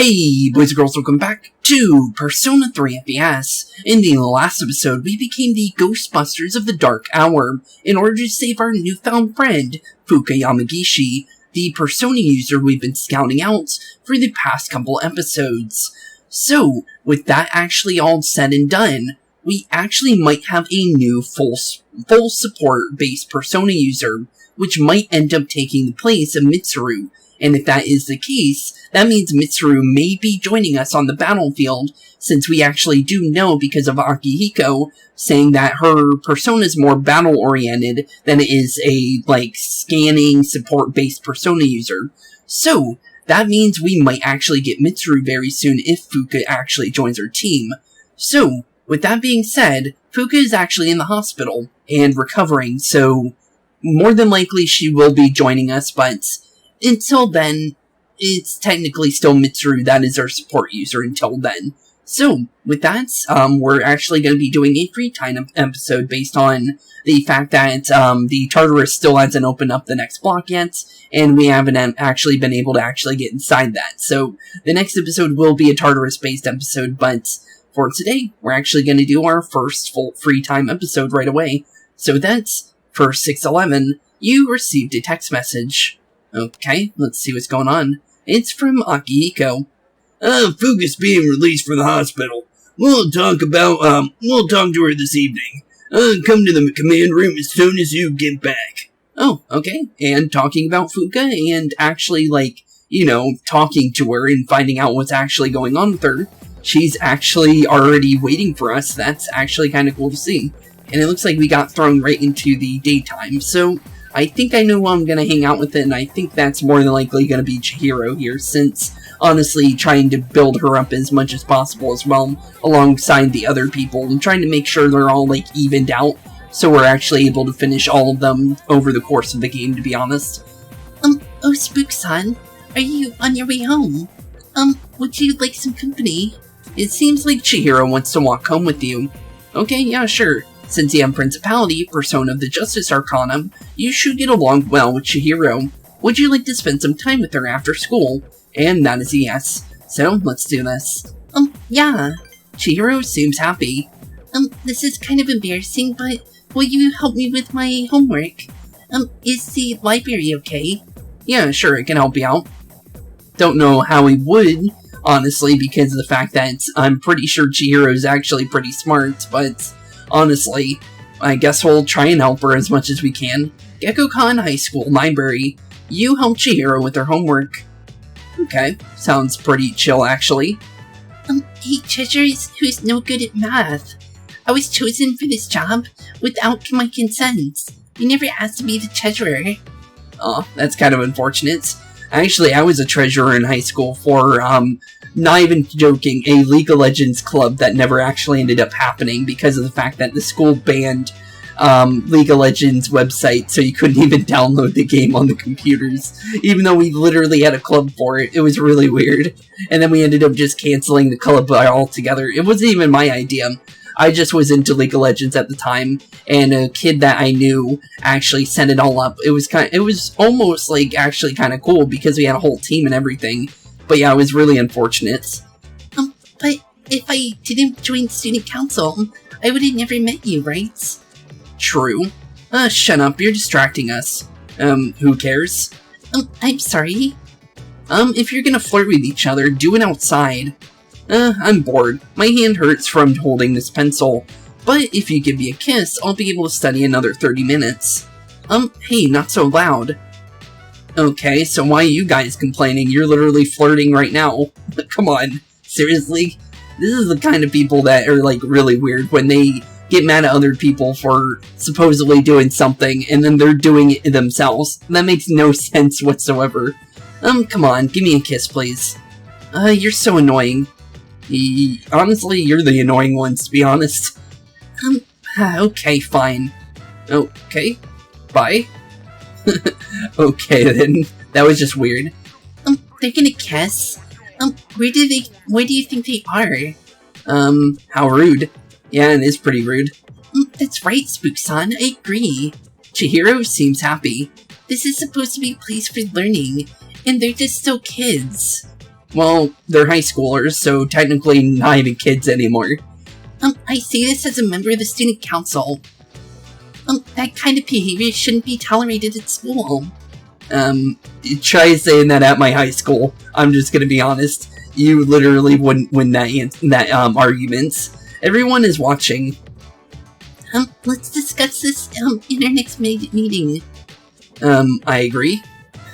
Hey boys and girls, welcome back to Persona 3 FES. In the last episode, we became the Ghostbusters of the Dark Hour in order to save our newfound friend, Fuka Yamagishi, the Persona user we've been scouting out for the past couple episodes. So, with that actually all said and done, we actually might have a new full support-based Persona user, which might end up taking the place of Mitsuru. And if that is the case, that means Mitsuru may be joining us on the battlefield, since we actually do know because of Akihiko saying that her persona is more battle-oriented than it is a, scanning, support-based persona user. So, that means we might actually get Mitsuru very soon if Fuka actually joins our team. So, with that being said, Fuka is actually in the hospital and recovering, so more than likely she will be joining us, but until then, it's technically still Mitsuru that is our support user until then. So, with that, we're actually going to be doing a free time episode based on the fact that the Tartarus still hasn't opened up the next block yet, and we haven't actually been able to actually get inside that. So, the next episode will be a Tartarus-based episode, but for today, we're actually going to do our first full free time episode right away. So that's, for 611, you received a text message. Okay, let's see what's going on. It's from Akihiko. Fuka's being released from the hospital. We'll talk to her this evening. Come to the command room as soon as you get back. Oh, okay. And talking about Fuka and actually, talking to her and finding out what's actually going on with her, she's actually already waiting for us. That's actually kind of cool to see. And it looks like we got thrown right into the daytime, so I think I know who I'm going to hang out with, and I think that's more than likely going to be Chihiro here, since, honestly, trying to build her up as much as possible as well, alongside the other people, and trying to make sure they're all, evened out, so we're actually able to finish all of them over the course of the game, to be honest. Oh, Spooks-san, are you on your way home? Would you like some company? It seems like Chihiro wants to walk home with you. Okay, yeah, sure. Since you have Principality, Persona of the Justice Arcana, you should get along well with Chihiro. Would you like to spend some time with her after school? And that is a yes. So, let's do this. Yeah. Chihiro seems happy. This is kind of embarrassing, but will you help me with my homework? Is the library okay? Yeah, sure, it can help you out. Don't know how he would, honestly, because of the fact that I'm pretty sure Chihiro's actually pretty smart, but honestly, I guess we'll try and help her as much as we can. Gekkoukan High School Library. You help Chihiro with her homework. Okay, sounds pretty chill, actually. Hey, treasurers who's no good at math. I was chosen for this job without my consent. You never asked to be the treasurer. Oh, that's kind of unfortunate. Actually, I was a treasurer in high school for, not even joking, a League of Legends club that never actually ended up happening because of the fact that the school banned League of Legends website, so you couldn't even download the game on the computers, even though we literally had a club for it. It was really weird. And then we ended up just canceling the club altogether. It wasn't even my idea. I just was into League of Legends at the time, and a kid that I knew actually set it all up. It was almost actually kind of cool because we had a whole team and everything. But yeah, it was really unfortunate. But if I didn't join student council, I would have never met you, right? True. Shut up, you're distracting us. Who cares? I'm sorry. If you're gonna flirt with each other, do it outside. I'm bored. My hand hurts from holding this pencil. But if you give me a kiss, I'll be able to study another 30 minutes. Hey, not so loud. Okay, so why are you guys complaining? You're literally flirting right now. Come on. Seriously? This is the kind of people that are, really weird when they get mad at other people for supposedly doing something, and then they're doing it themselves. That makes no sense whatsoever. Come on, give me a kiss, please. You're so annoying. Honestly, you're the annoying ones, to be honest. Okay, fine. Okay, bye. Okay, then. That was just weird. They're gonna kiss? Where do you think they are? How rude. Yeah, it is pretty rude. That's right, Spook-san, I agree. Chihiro seems happy. This is supposed to be a place for learning, and they're just still kids. Well, they're high schoolers, so technically not even kids anymore. I say this as a member of the student council. That kind of behavior shouldn't be tolerated at school. Try saying that at my high school. I'm just gonna be honest. You literally wouldn't win that argument. Everyone is watching. Let's discuss this, in our next meeting. I agree.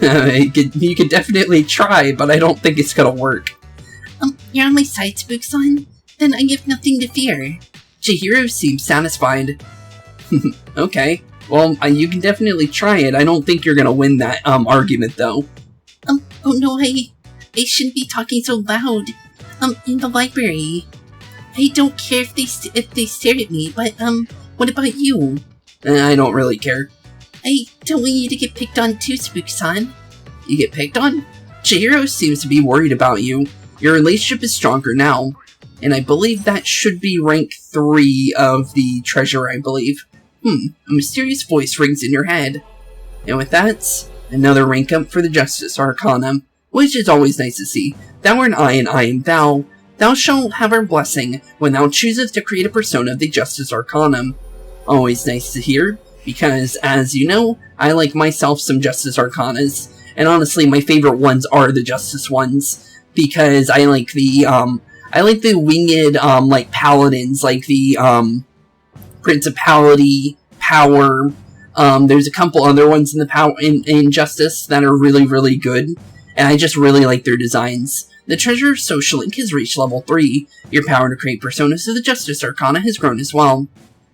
You could definitely try, but I don't think it's gonna work. You're on my side, Spooks-on? Then I have nothing to fear. Chihiro seems satisfied. Okay. Well, you can definitely try it. I don't think you're gonna win that, argument, though. Oh no, I shouldn't be talking so loud. In the library. I don't care if they stare at me, but, what about you? I don't really care. I don't want you to get picked on too, Spooks-on. You get picked on? Chihiro seems to be worried about you. Your relationship is stronger now. And I believe that should be rank 3 of the treasure, I believe. A mysterious voice rings in your head. And with that, another rank up for the Justice Arcana, which is always nice to see. Thou art I, and I am thou. Thou shalt have our blessing when thou choosest to create a persona of the Justice Arcana. Always nice to hear, because, as you know, I like myself some Justice Arcanas, and honestly, my favorite ones are the Justice ones, because I like the winged, like, paladins, like the, Principality, Power. There's a couple other ones in the in Justice that are really, really good, and I just really like their designs. The Treasure Social Link has reached level 3. Your power to create personas of the Justice Arcana has grown as well,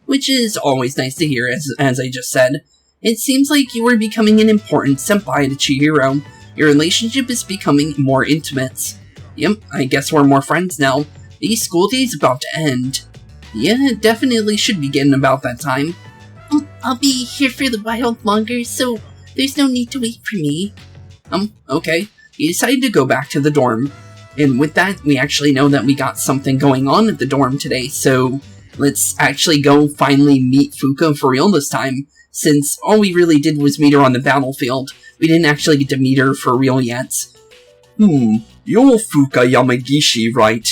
which is always nice to hear, as I just said. It seems like you are becoming an important senpai to Chihiro. Your relationship is becoming more intimate. Yep, I guess we're more friends now. The school day is about to end. Yeah, it definitely should be getting about that time. I'll be here for a while longer, so there's no need to wait for me. Okay. You decided to go back to the dorm. And with that, we actually know that we got something going on at the dorm today, so let's actually go finally meet Fuka for real this time, since all we really did was meet her on the battlefield. We didn't actually get to meet her for real yet. You're Fuka Yamagishi, right?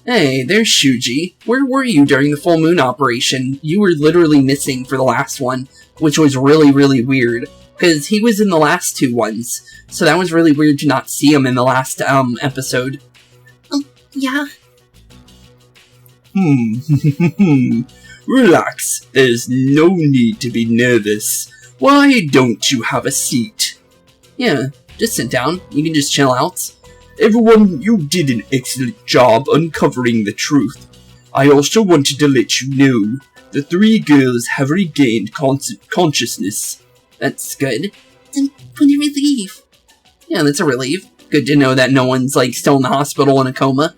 Hey, there's Shuji. Where were you during the full moon operation? You were literally missing for the last one, which was really, really weird, because he was in the last 2 ones, so that was really weird to not see him in the last, episode. Yeah? Relax, there's no need to be nervous. Why don't you have a seat? Yeah, just sit down. You can just chill out. Everyone, you did an excellent job uncovering the truth. I also wanted to let you know the 3 girls have regained consciousness. That's good. Then what a relief. Yeah, that's a relief. Good to know that no one's, like, still in the hospital in a coma.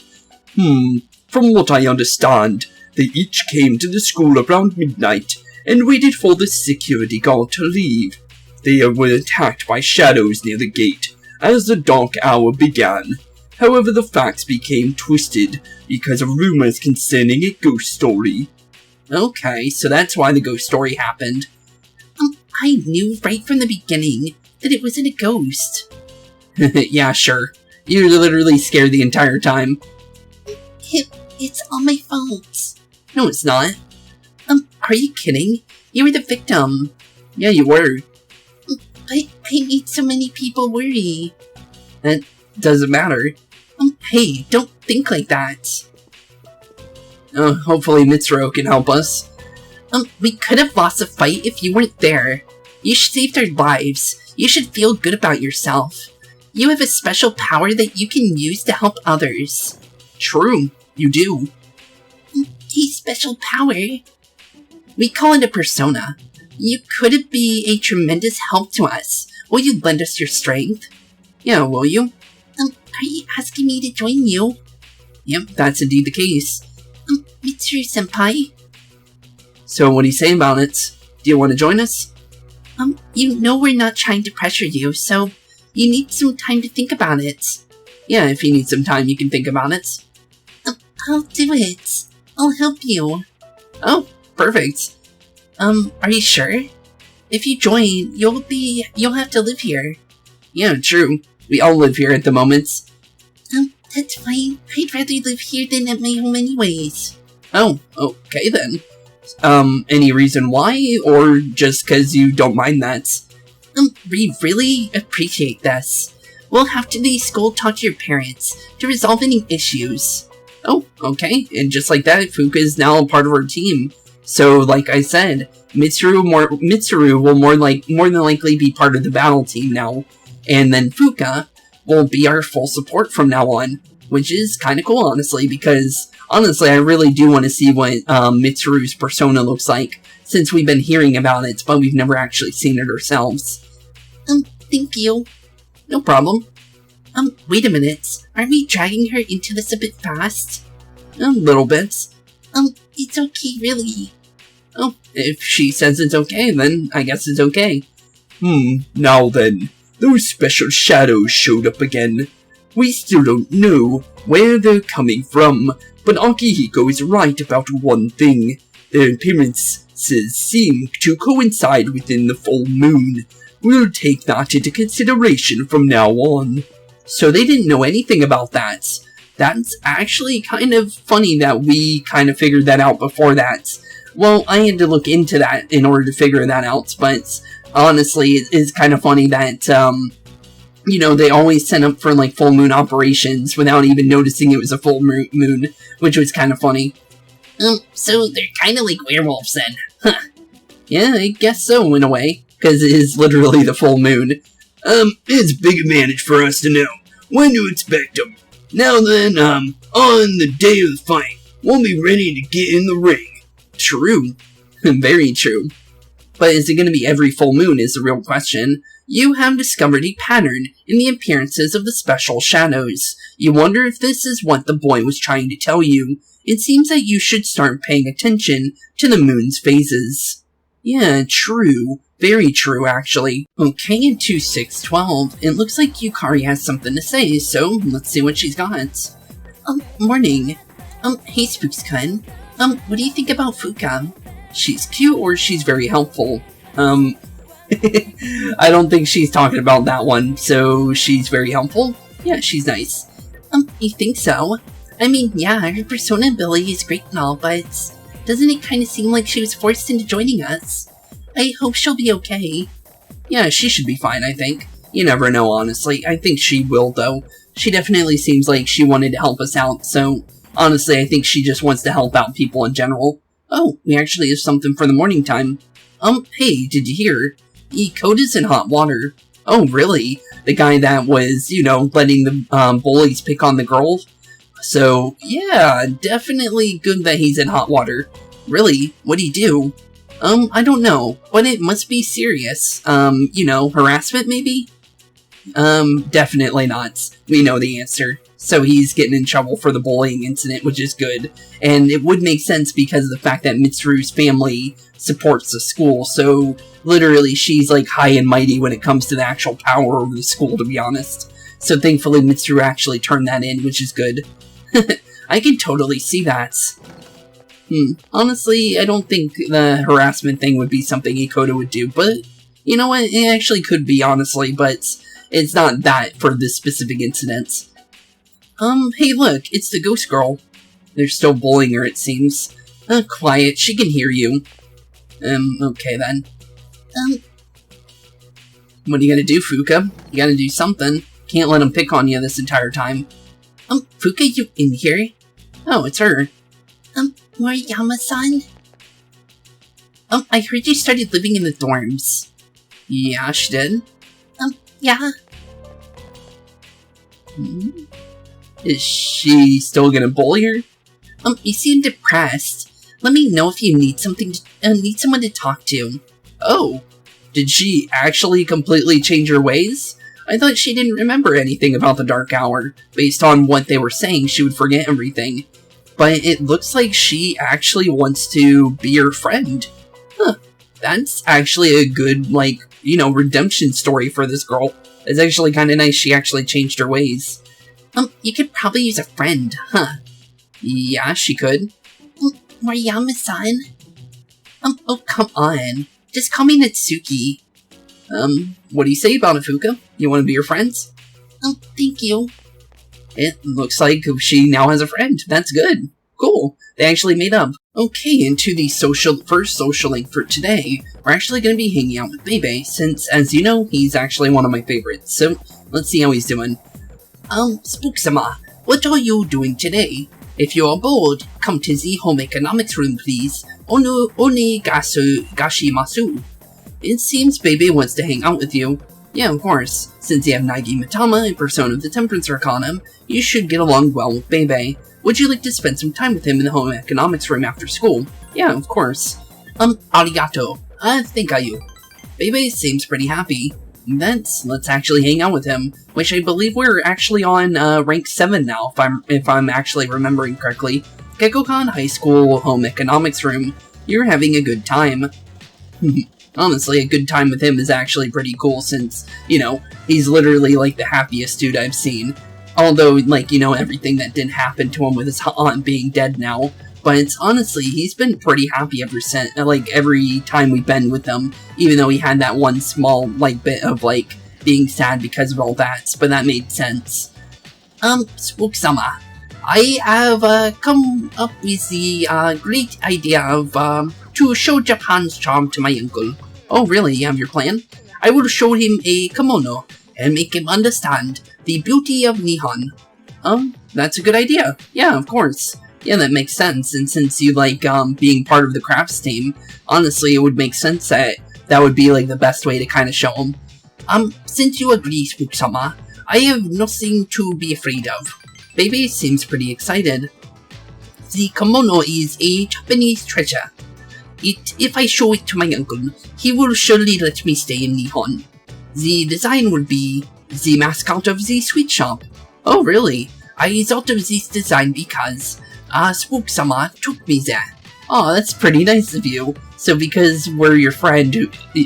From what I understand, they each came to the school around midnight and waited for the security guard to leave. They were attacked by shadows near the gate as the dark hour began. However, the facts became twisted because of rumors concerning a ghost story. Okay, so that's why the ghost story happened. I knew right from the beginning that it wasn't a ghost. Yeah, sure. You were literally scared the entire time. It's all my fault. No, it's not. Are you kidding? You were the victim. Yeah, you were. I made so many people worry. That doesn't matter. Hey, don't think like that. Hopefully Mitsuru can help us. We could have lost a fight if you weren't there. You saved our lives. You should feel good about yourself. You have a special power that you can use to help others. True, you do. A special power? We call it a persona. You could be a tremendous help to us. Will you lend us your strength? Yeah, will you? Are you asking me to join you? Yep, that's indeed the case. Mitsuru-senpai? So what do you say about it? Do you want to join us? You know we're not trying to pressure you, so you need some time to think about it. Yeah, if you need some time, you can think about it. I'll do it. I'll help you. Oh, perfect. Are you sure? If you join, you'll have to live here. Yeah, true. We all live here at the moment. That's fine. I'd rather live here than at my home anyways. Oh, okay then. Any reason why, or just 'cause you don't mind that? We really appreciate this. We'll have to leave school, talk to your parents to resolve any issues. Oh, okay. And just like that, Fuka is now a part of our team. So, like I said, Mitsuru will more than likely be part of the battle team now, and then Fuka will be our full support from now on, which is kind of cool, honestly, because honestly, I really do want to see what Mitsuru's persona looks like, since we've been hearing about it, but we've never actually seen it ourselves. Thank you. No problem. Wait a minute. Aren't we dragging her into this a bit fast? A little bit. It's okay, really. Oh, if she says it's okay, then I guess it's okay. Now then, those special shadows showed up again. We still don't know where they're coming from, but Akihiko is right about one thing. Their appearances seem to coincide within the full moon. We'll take that into consideration from now on. So they didn't know anything about that. That's actually kind of funny that we kind of figured that out before that. Well, I had to look into that in order to figure that out, but honestly, it's kind of funny that, you know, they always sent up for, like, full moon operations without even noticing it was a full moon, which was kind of funny. So they're kind of like werewolves then, huh? Yeah, I guess so, in a way, because it is literally the full moon. It's a big advantage for us to know when to expect them. Now then, on the day of the fight, we'll be ready to get in the ring. True. Very true. But is it going to be every full moon is the real question. You have discovered a pattern in the appearances of the special shadows. You wonder if this is what the boy was trying to tell you. It seems that you should start paying attention to the moon's phases. Yeah, true. Very true, actually. Okay, in 2612, it looks like Yukari has something to say, so let's see what she's got. Morning. Hey Spooks-kun. What do you think about Fuka? She's cute or she's very helpful. I don't think she's talking about that one, so she's very helpful? Yeah, she's nice. You think so? I mean, yeah, her persona ability is great and all, but doesn't it kind of seem like she was forced into joining us? I hope she'll be okay. Yeah, she should be fine, I think. You never know, honestly. I think she will, though. She definitely seems like she wanted to help us out, so honestly, I think she just wants to help out people in general. Oh, we actually have something for the morning time. Hey, did you hear? Koda's in hot water. Oh, really? The guy that was, you know, letting the bullies pick on the girls? So, yeah, definitely good that he's in hot water. Really? What'd he do? I don't know, but it must be serious. You know, harassment maybe? Definitely not. We know the answer. So he's getting in trouble for the bullying incident, which is good. And it would make sense because of the fact that Mitsuru's family supports the school, so literally she's like high and mighty when it comes to the actual power over the school, to be honest. So thankfully Mitsuru actually turned that in, which is good. I can totally see that. Honestly, I don't think the harassment thing would be something Ikoda would do, but you know what, it actually could be, honestly, but it's not that for this specific incident. Hey look, it's the ghost girl. They're still bullying her, it seems. Quiet, she can hear you. Okay then. What are you gonna do, Fuka? You gotta do something. Can't let them pick on you this entire time. Fuka, you in here? Oh, it's her. Moriyama-san? I heard you started living in the dorms. Yeah, she did. Yeah. Is she still gonna bully her? You seem depressed. Let me know if you need need someone to talk to. Oh, did she actually completely change her ways? I thought she didn't remember anything about the Dark Hour. Based on what they were saying, she would forget everything. But it looks like she actually wants to be your friend. Huh. That's actually a good, like, you know, redemption story for this girl. It's actually kind of nice she actually changed her ways. You could probably use a friend, huh? Yeah, she could. Moriyama-san? Oh, come on. Just call me Natsuki. What do you say about it, Fuka? You want to be your friends? Thank you. It looks like she now has a friend. That's good. Cool. They actually made up. Okay, into the first social link for today. We're actually going to be hanging out with Bebe, since, as you know, he's actually one of my favorites. So, let's see how he's doing. Spooksama, what are you doing today? If you are bored, come to the home economics room, please. Gashimasu. It seems Bebe wants to hang out with you. Yeah, of course. Since you have Nagi Mitama and Persona of the Temperance Arcana, you should get along well with Bebe. Would you like to spend some time with him in the home economics room after school? Yeah, of course. Arigato. Thank you. Bebe seems pretty happy. Let's actually hang out with him, which I believe we're actually on rank 7 now, if I'm actually remembering correctly. Gekkokan High School Home Economics Room. You're having a good time. Honestly, a good time with him is actually pretty cool since, you know, he's literally like the happiest dude I've seen. Although, like, you know, everything that didn't happen to him with his aunt being dead now. But honestly, he's been pretty happy ever since, like, every time we've been with him. Even though he had that one small, like, bit of, like, being sad because of all that. But that made sense. Spooksama, I have, come up with the, great idea of, to show Japan's charm to my uncle. Oh, really? You have your plan? I will show him a kimono and make him understand the beauty of Nihon. That's a good idea. Yeah, of course. Yeah, that makes sense, and since you like, being part of the crafts team, honestly, it would make sense that that would be, like, the best way to kind of show him. Since you agree, Spooksama, I have nothing to be afraid of. Bebe seems pretty excited. The kimono is a Japanese treasure. If I show it to my uncle, he will surely let me stay in Nihon. The design will be the mascot of the sweet shop. Oh, really? I thought of this design because Spooksama took me there. Oh, that's pretty nice of you. So because we're your friend,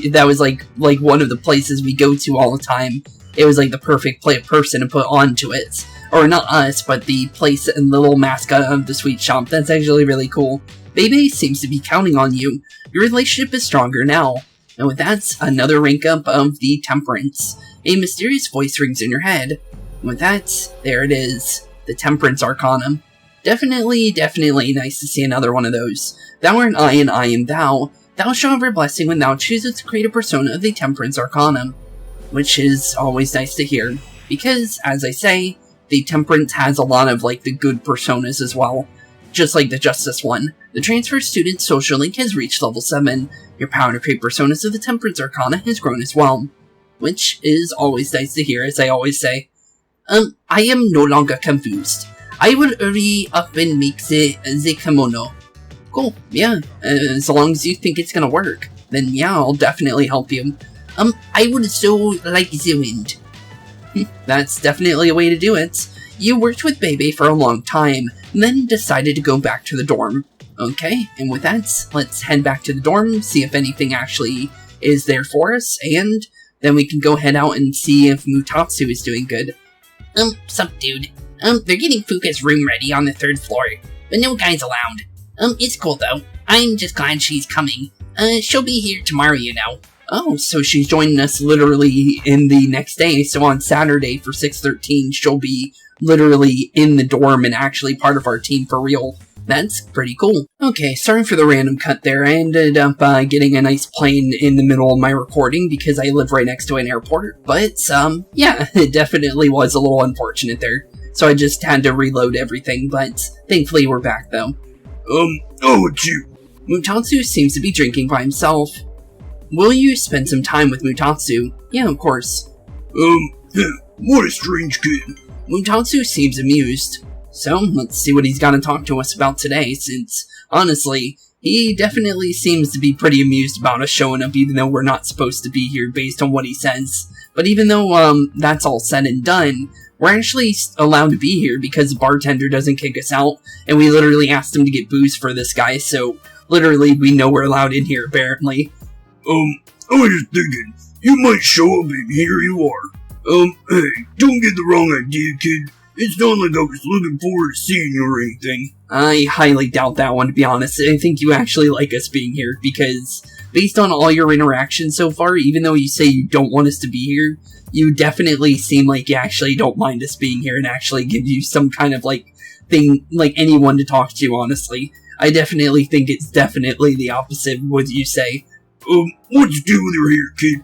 that was like one of the places we go to all the time. It was like the perfect person to put onto it. Or not us, but the place and the little mascot of the sweet shop. That's actually really cool. Bebe seems to be counting on you. Your relationship is stronger now. And with that, another rank up of the Temperance. A mysterious voice rings in your head. And with that, there it is. The Temperance Arcanum. Definitely nice to see another one of those. Thou art I and I am thou. Thou shalt have your blessing when thou choosest to create a persona of the Temperance Arcanum. Which is always nice to hear. Because, as I say, the Temperance has a lot of, like, the good personas as well. Just like the Justice one. The Transfer Student Social Link has reached level 7. Your power to create personas of the Temperance Arcana has grown as well. Which is always nice to hear, as I always say. I am no longer confused. I will hurry up and make the kimono. Cool, yeah, as long as you think it's gonna work, then yeah, I'll definitely help you. I would so like the wind. That's definitely a way to do it. You worked with Bebe for a long time, and then decided to go back to the dorm. Okay, and with that, let's head back to the dorm, see if anything actually is there for us, and then we can go head out and see if Mutatsu is doing good. Sup dude. They're getting Fuka's room ready on the 3rd floor, but no guys allowed. It's cool though. I'm just glad she's coming. She'll be here tomorrow, you know. Oh, so she's joining us literally in the next day, so on Saturday for 6/13, she'll be literally in the dorm and actually part of our team for real. That's pretty cool. Okay, sorry for the random cut there. I ended up getting a nice plane in the middle of my recording because I live right next to an airport. But, yeah, it definitely was a little unfortunate there. So I just had to reload everything, but thankfully we're back though. It's you. Mutatsu seems to be drinking by himself. Will you spend some time with Mutatsu? Yeah, of course. What a strange kid. Mutatsu seems amused. So, let's see what he's got to talk to us about today, since, honestly, he definitely seems to be pretty amused about us showing up even though we're not supposed to be here based on what he says. But even though, that's all said and done, we're actually allowed to be here because the bartender doesn't kick us out, and we literally asked him to get booze for this guy, so literally we know we're allowed in here, apparently. I was just thinking, you might show up and here you are. Hey, don't get the wrong idea, kid. It's not like I was looking forward to seeing you or anything. I highly doubt that one, to be honest. I think you actually like us being here, because based on all your interactions so far, even though you say you don't want us to be here, you definitely seem like you actually don't mind us being here and actually give you some kind of, like, thing, like, anyone to talk to, honestly. I definitely think it's definitely the opposite of what you say. What's your deal with your hair, kid?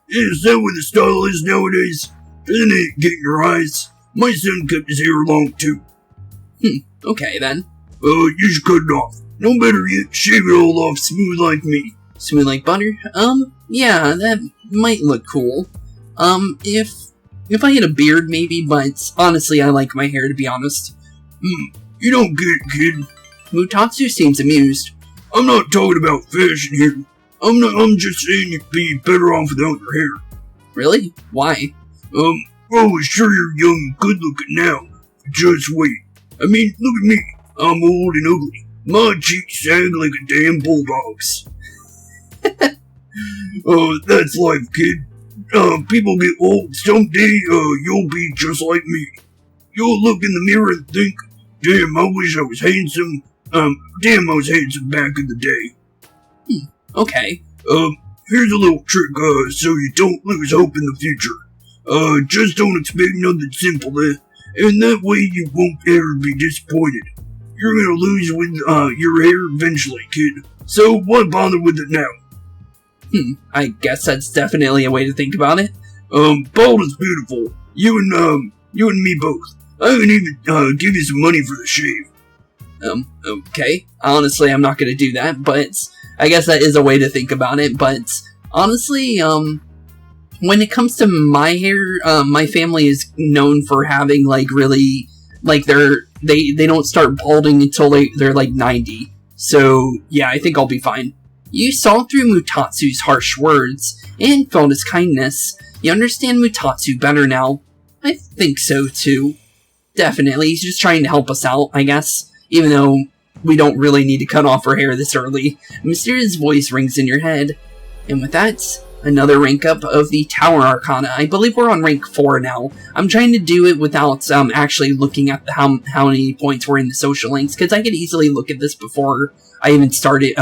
Is that what the style is nowadays? Doesn't it get in your eyes? My son kept his hair long, too. Okay, then. You should cut it off. No better yet, shave it all off smooth like me. Smooth like butter? Yeah, that might look cool. If I had a beard, maybe, but honestly, I like my hair, to be honest. You don't get it, kid. Mutatsu seems amused. I'm not talking about fashion here. I'm just saying you'd be better off without your hair. Really? Why? Sure you're young and good looking now. But just wait. I mean, look at me. I'm old and ugly. My cheeks sag like a damn bulldog's. That's life, kid. People get old. Someday, you'll be just like me. You'll look in the mirror and think, damn, I wish I was handsome. Damn, I was handsome back in the day. Okay. Here's a little trick, so you don't lose hope in the future. Just don't expect nothing simple, and that way you won't ever be disappointed. You're gonna lose with, your hair eventually, kid. So why bother with it now? I guess that's definitely a way to think about it. Bald is beautiful. You and me both. I can even, give you some money for the shave. Okay. Honestly, I'm not gonna do that, but I guess that is a way to think about it, but honestly, when it comes to my hair, my family is known for having, like, really, like, they don't start balding until they're like 90. So, yeah, I think I'll be fine. You saw through Mutatsu's harsh words, and felt his kindness. You understand Mutatsu better now. I think so, too. Definitely, he's just trying to help us out, I guess. Even though we don't really need to cut off her hair this early. A mysterious voice rings in your head. And with that, another rank up of the Tower Arcana. I believe we're on rank 4 now. I'm trying to do it without actually looking at how many points were in the social links, because I could easily look at this before I even started,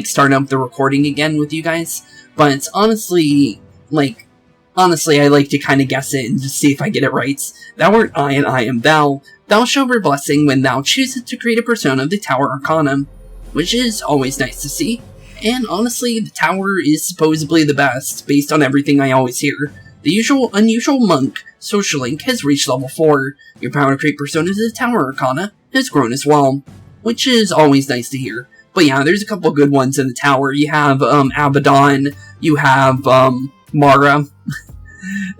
start up the recording again with you guys. But honestly, I like to kind of guess it and just see if I get it right. Thou art I and I am thou. Thou shalt be blessing when thou choosest to create a persona of the Tower Arcana, which is always nice to see. And honestly, the Tower is supposedly the best, based on everything I always hear. The unusual monk social link has reached level 4. Your power to create personas of the Tower Arcana has grown as well, which is always nice to hear. But yeah, there's a couple good ones in the Tower. You have Abaddon, you have Mara.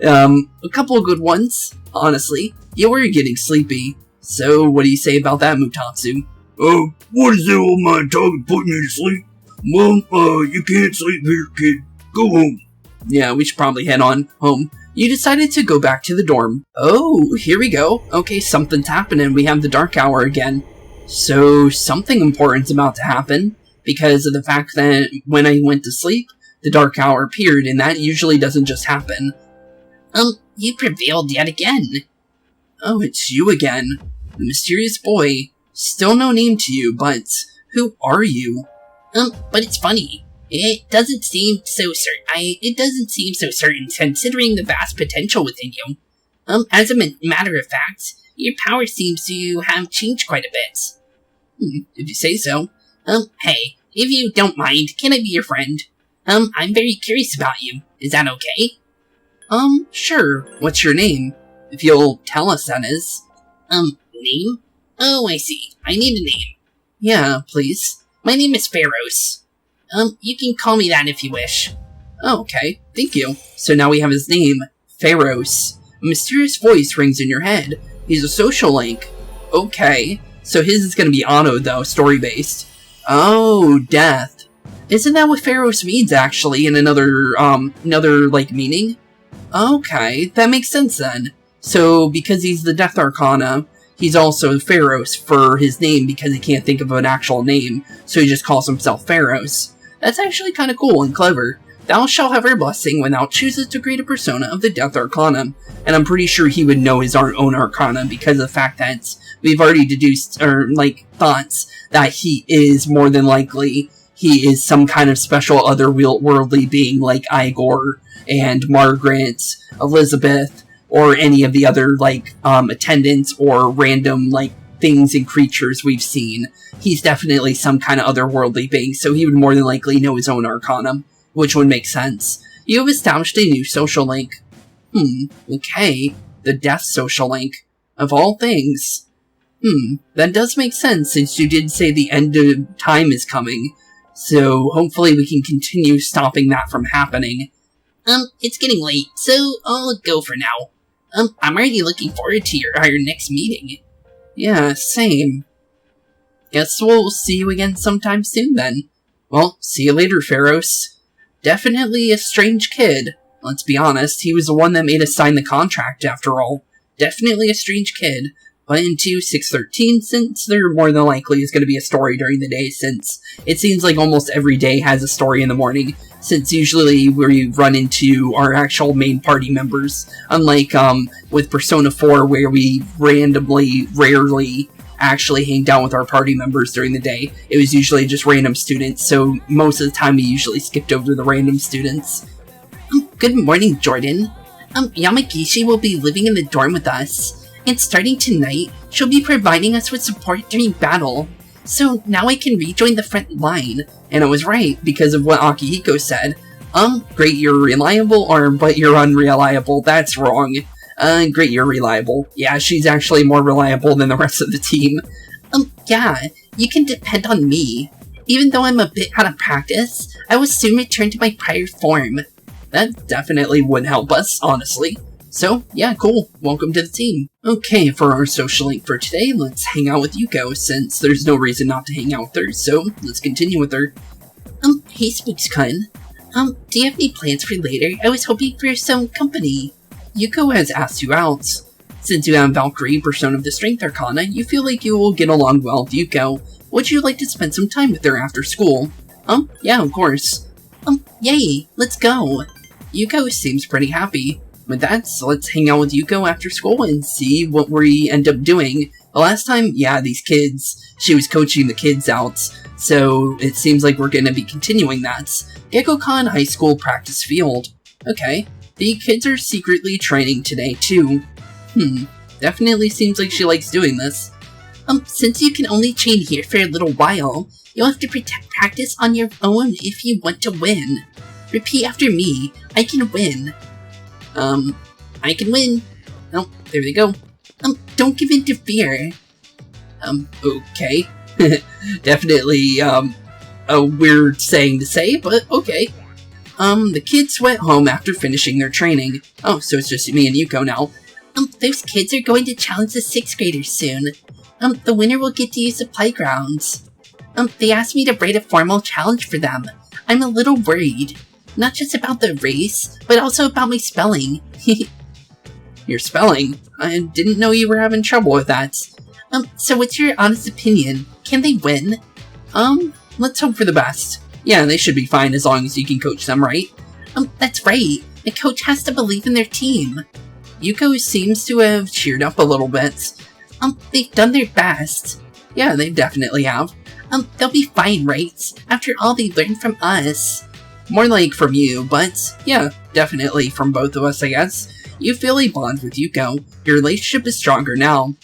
A couple of good ones, honestly. You were getting sleepy. So, what do you say about that, Mutatsu? What is that old man talking putting you to sleep? Well, you can't sleep here, kid. Go home. Yeah, we should probably head on home. You decided to go back to the dorm. Oh, here we go. Okay, something's happening. We have the dark hour again. So, something important's about to happen, because of the fact that when I went to sleep, the dark hour appeared, and that usually doesn't just happen. You prevailed yet again. Oh, it's you again. The mysterious boy. Still no name to you, but who are you? But it's funny. It doesn't seem so certain considering the vast potential within you. As a matter of fact, your power seems to have changed quite a bit. If you say so. Hey, if you don't mind, can I be your friend? I'm very curious about you. Is that okay? Sure. What's your name? If you'll tell us, that is. Name? Oh, I see. I need a name. Yeah, please. My name is Pharos. You can call me that if you wish. Oh, okay. Thank you. So now we have his name, Pharos. A mysterious voice rings in your head. He's a social link. Okay. So his is gonna be auto, though, story-based. Oh, death. Isn't that what Pharos means, actually, in another meaning? Okay, that makes sense then. So, because he's the Death Arcana, he's also Pharos for his name because he can't think of an actual name, so he just calls himself Pharos. That's actually kind of cool and clever. Thou shalt have her blessing when thou choosest to create a persona of the Death Arcana, and I'm pretty sure he would know his own Arcana because of the fact that we've already deduced, thoughts that he is more than likely, he is some kind of special otherworldly being like Igor and Margaret, Elizabeth, or any of the other, like, attendants or random, like, things and creatures we've seen. He's definitely some kind of otherworldly being, so he would more than likely know his own arcana, which would make sense. You have established a new social link. Okay. The death social link. Of all things. That does make sense, since you did say the end of time is coming. So, hopefully we can continue stopping that from happening. It's getting late, so I'll go for now. I'm already looking forward to our next meeting. Yeah, same. Guess we'll see you again sometime soon then. Well, see you later, Pharos. Definitely a strange kid. Let's be honest, he was the one that made us sign the contract after all. Definitely a strange kid. But into 613, since there more than likely is going to be a story during the day, since it seems like almost every day has a story in the morning, since usually we run into our actual main party members, unlike with Persona 4 where we rarely actually hang down with our party members during the day. It was usually just random students, so most of the time we usually skipped over the random students. Good morning, Jordan. Yamagishi will be living in the dorm with us. And starting tonight, she'll be providing us with support during battle. So now I can rejoin the front line. And I was right, because of what Akihiko said. Great, you're reliable, but you're unreliable. That's wrong. Great, you're reliable. Yeah, she's actually more reliable than the rest of the team. Yeah, you can depend on me. Even though I'm a bit out of practice, I will soon return to my prior form. That definitely would help us, honestly. So, yeah, cool. Welcome to the team. Okay, for our social link for today, let's hang out with Yuko, since there's no reason not to hang out with her, so let's continue with her. Hey Spooks-kun. Do you have any plans for later? I was hoping for some company. Yuko has asked you out. Since you have Valkyrie, Persona of the Strength Arcana, you feel like you will get along well with Yuko. Would you like to spend some time with her after school? Yeah, of course. Yay, let's go. Yuko seems pretty happy. With that, so let's hang out with Yuko after school and see what we end up doing. The last time, yeah, these kids, she was coaching the kids out, so it seems like we're going to be continuing that. Gekkoukan High School Practice Field. Okay, the kids are secretly training today, too. Definitely seems like she likes doing this. Since you can only train here for a little while, you'll have to practice on your own if you want to win. Repeat after me, I can win. I can win. Oh, there they go. Don't give in to fear. Okay. Definitely, a weird saying to say, but okay. The kids went home after finishing their training. Oh, so it's just me and Yuko now. Those kids are going to challenge the 6th graders soon. The winner will get to use the playgrounds. They asked me to write a formal challenge for them. I'm a little worried. Not just about the race, but also about my spelling. Your spelling? I didn't know you were having trouble with that. So what's your honest opinion? Can they win? Let's hope for the best. Yeah, they should be fine as long as you can coach them, right? That's right. A coach has to believe in their team. Yuko seems to have cheered up a little bit. They've done their best. Yeah, they definitely have. They'll be fine, right? After all they learned from us. More like from you, but yeah, definitely from both of us, I guess. You feel a bond with Yuko. Your relationship is stronger now.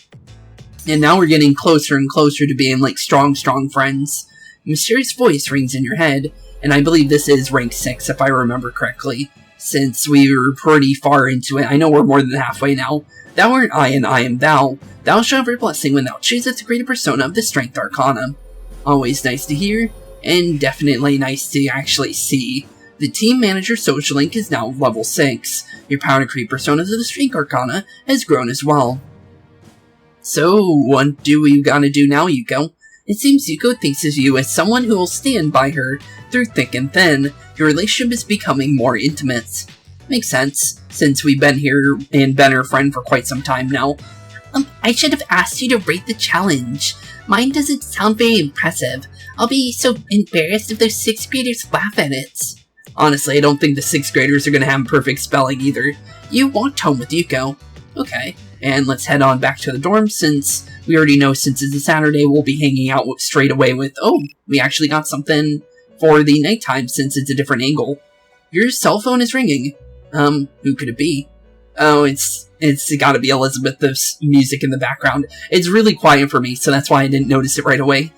And now we're getting closer and closer to being like strong friends. A mysterious voice rings in your head, and I believe this is rank 6 if I remember correctly. Since we were pretty far into it, I know we're more than halfway now. Thou art I and I am thou. Thou shalt have your blessing when thou choosest the greater persona of the Strength Arcana. Always nice to hear. And definitely nice to actually see. The team manager social link is now level 6. Your power to create personas of the Strength Arcana has grown as well. So, what do we gotta do now, Yuko? It seems Yuko thinks of you as someone who will stand by her through thick and thin. Your relationship is becoming more intimate. Makes sense, since we've been here and been her friend for quite some time now. I should have asked you to rate the challenge. Mine doesn't sound very impressive. I'll be so embarrassed if those 6th graders laugh at it. Honestly, I don't think the 6th graders are gonna have perfect spelling either. You walked home with Yuko. Okay, and let's head on back to the dorm since we already know since it's a Saturday we'll be hanging out straight away with, oh, we actually got something for the nighttime since it's a different angle. Your cell phone is ringing. Who could it be? Oh, it's gotta be Elizabeth. There's music in the background. It's really quiet for me, so that's why I didn't notice it right away.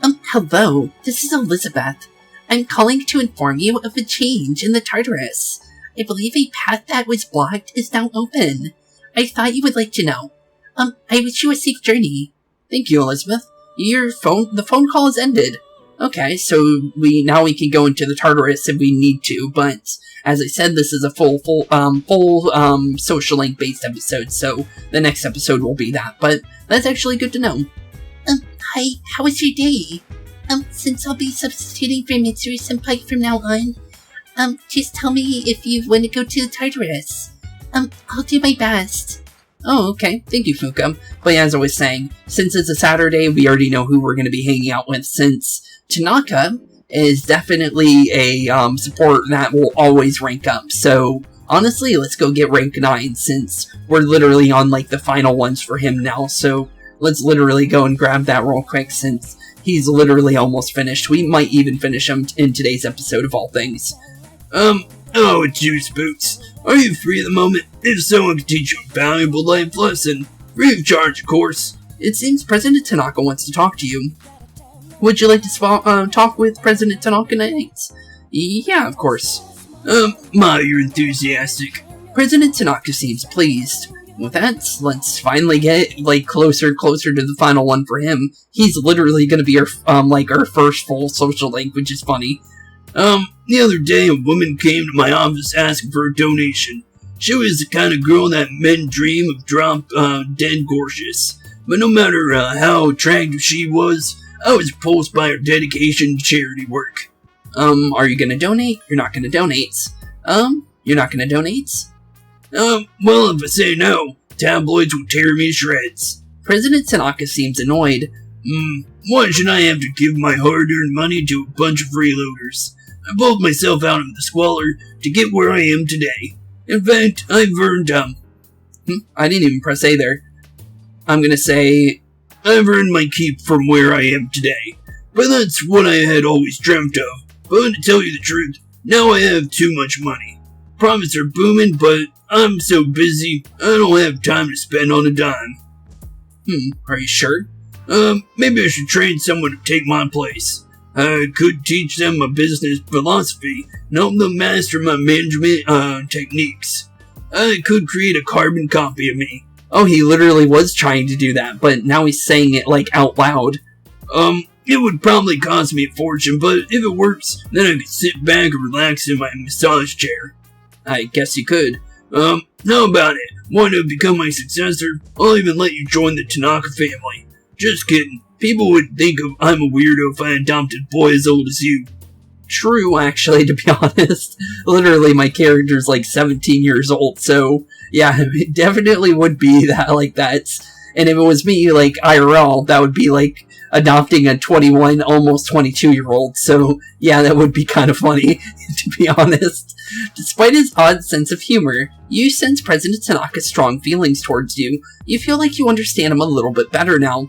Hello, this is Elizabeth. I'm calling to inform you of a change in the Tartarus. I believe a path that was blocked is now open. I thought you would like to know. I wish you a safe journey. Thank you, Elizabeth. The phone call has ended. Okay, so we can go into the Tartarus if we need to, but as I said, this is a full social link based episode, so the next episode will be that, but that's actually good to know. Hi, how was your day? Since I'll be substituting for Mitsuru Senpai from now on, just tell me if you want to go to the Tartarus. I'll do my best. Oh, okay. Thank you, Fuka. But as I was saying, since it's a Saturday, we already know who we're going to be hanging out with, since Tanaka is definitely a support that will always rank up. So, honestly, let's go get rank 9, since we're literally on, like, the final ones for him now. So, let's literally go and grab that real quick, since he's literally almost finished. We might even finish him in today's episode, of all things. Oh, it's you, Spooks. Are you free at the moment? If so, I can teach you a valuable life lesson. Free of charge, of course. It seems President Tanaka wants to talk to you. Would you like to talk with President Tanaka next? Yeah, of course. You're enthusiastic. President Tanaka seems pleased. With that, let's finally get, like, closer to the final one for him. He's literally gonna be our first full social link, which is funny. The other day, a woman came to my office asking for a donation. She was the kind of girl that men dream of dead gorgeous. But no matter how attractive she was, I was repulsed by her dedication to charity work. Are you gonna donate? You're not gonna donate. You're not gonna donate? Well, if I say no, tabloids will tear me to shreds. President Tanaka seems annoyed. Why should I have to give my hard-earned money to a bunch of freeloaders? I pulled myself out of the squalor to get where I am today. In fact, I've earned, I didn't even press A there. I'm gonna say, I've earned my keep from where I am today. But that's what I had always dreamt of. But to tell you the truth, now I have too much money. Profits are booming, but I'm so busy, I don't have time to spend on a dime. Are you sure? Maybe I should train someone to take my place. I could teach them my business philosophy and help them master my management techniques. I could create a carbon copy of me. Oh, he literally was trying to do that, but now he's saying it, like, out loud. It would probably cost me a fortune, but if it works, then I could sit back and relax in my massage chair. I guess you could. How about it? Want to become my successor? I'll even let you join the Tanaka family. Just kidding. People would think I'm a weirdo if I adopted a boy as old as you. True, actually, to be honest. Literally, my character's like 17 years old, so yeah, it definitely would be that, like that. And if it was me, like IRL, that would be like adopting a 21, almost 22-year-old, so yeah, that would be kind of funny, to be honest. Despite his odd sense of humor, you sense President Tanaka's strong feelings towards you. You feel like you understand him a little bit better now.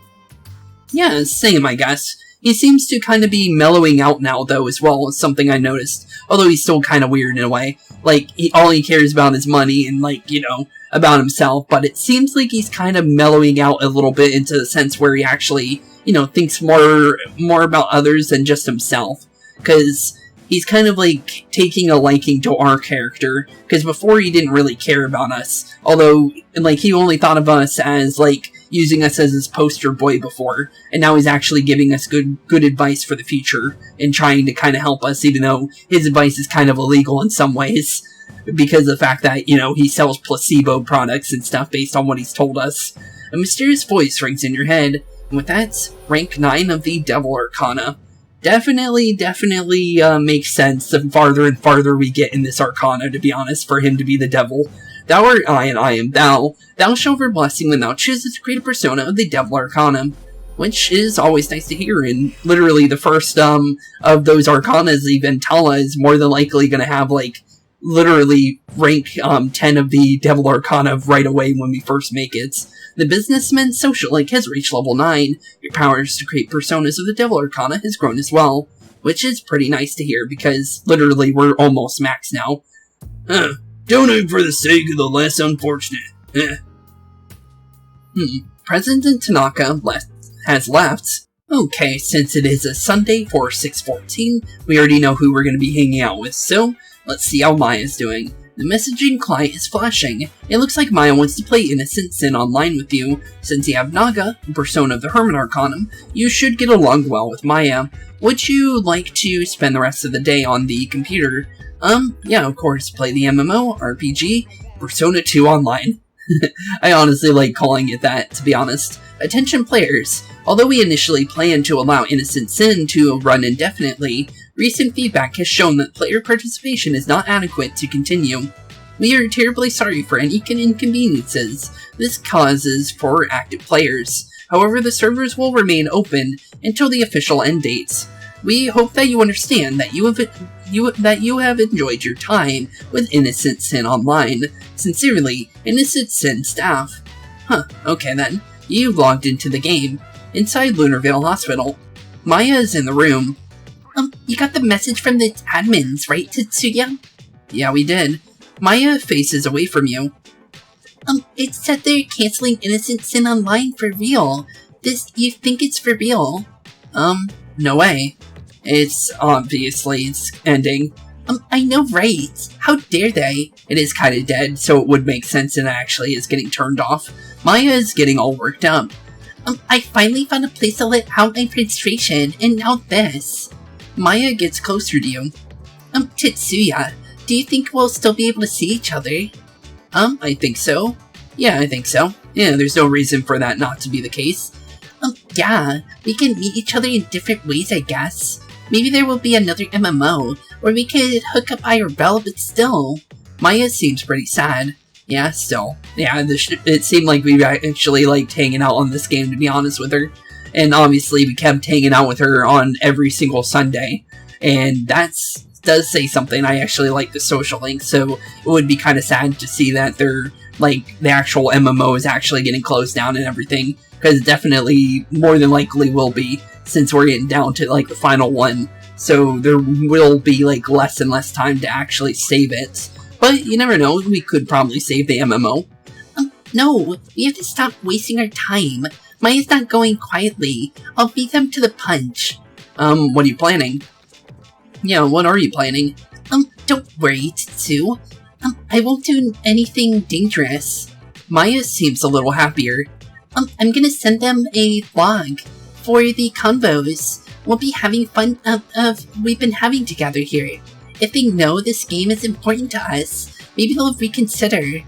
Yeah, same, I guess. He seems to kind of be mellowing out now, though, as well, is something I noticed. Although he's still kind of weird in a way. Like, all he cares about is money and, like, you know, about himself. But it seems like he's kind of mellowing out a little bit into the sense where he actually, you know, thinks more about others than just himself. Because he's kind of, like, taking a liking to our character. Because before he didn't really care about us. Although, like, he only thought of us as, like, using us as his poster boy before, and now he's actually giving us good advice for the future, and trying to kind of help us, even though his advice is kind of illegal in some ways, because of the fact that, you know, he sells placebo products and stuff based on what he's told us. A mysterious voice rings in your head, and with that, rank 9 of the Devil Arcana. Definitely makes sense the farther and farther we get in this Arcana, to be honest, for him to be the devil. Thou art I, and I am thou. Thou shalt have blessing when thou choosest to create a persona of the Devil Arcana. Which is always nice to hear, and literally the first, of those Arcanas, even Tala, is more than likely gonna have, like, literally rank, 10 of the Devil Arcana right away when we first make it. The Businessman's Social Link has reached level 9. Your powers to create personas of the Devil Arcana has grown as well. which is pretty nice to hear because literally we're almost max now. Donate for the sake of the less unfortunate. President Tanaka has left. Okay, since it is a Sunday for 6/14, we already know who we're going to be hanging out with, so let's see how Maya's doing. The messaging client is flashing. It looks like Maya wants to play Innocent Sin online with you. Since you have Naga, Persona of the Hermit Arcanum, you should get along well with Maya. Would you like to spend the rest of the day on the computer? Yeah, of course, play the MMO, RPG, Persona 2 online. I honestly like calling it that, to be honest. Attention players, although we initially planned to allow Innocent Sin to run indefinitely, recent feedback has shown that player participation is not adequate to continue. We are terribly sorry for any inconveniences this causes for active players. However, the servers will remain open until the official end dates. We hope that you understand that you have enjoyed your time with Innocent Sin Online. Sincerely, Innocent Sin staff. Okay then. You've logged into the game. Inside Lunarvale Hospital. Maya is in the room. You got the message from the admins, right, Tetsuya? Yeah, we did. Maya faces away from you. It said they're canceling Innocent Sin Online for real. You think it's for real? No way. It's ending. I know, right? How dare they? It is kinda dead, so it would make sense and actually is getting turned off. Maya is getting all worked up. I finally found a place to let out my frustration, and now this. Maya gets closer to you. Tetsuya, do you think we'll still be able to see each other? I think so. Yeah, I think so. Yeah, there's no reason for that not to be the case. Yeah, we can meet each other in different ways, I guess. Maybe there will be another MMO, or we could hook up IRL, but still. Maya seems pretty sad. Yeah, still. Yeah, it seemed like we actually liked hanging out on this game, to be honest with her. And obviously we kept hanging out with her on every single Sunday. And does say something. I actually like the social link, so it would be kind of sad to see that they're, like, the actual MMO is actually getting closed down and everything. Because it definitely, more than likely will be, since we're getting down to, like, the final one. So there will be, like, less and less time to actually save it. But you never know, we could probably save the MMO. No, we have to stop wasting our time. Maya's not going quietly. I'll beat them to the punch. What are you planning? Yeah, what are you planning? Don't worry, Tetsu. I won't do anything dangerous. Maya seems a little happier. I'm gonna send them a vlog for the convos we'll be having fun we've been having together here. If they know this game is important to us, maybe they'll reconsider.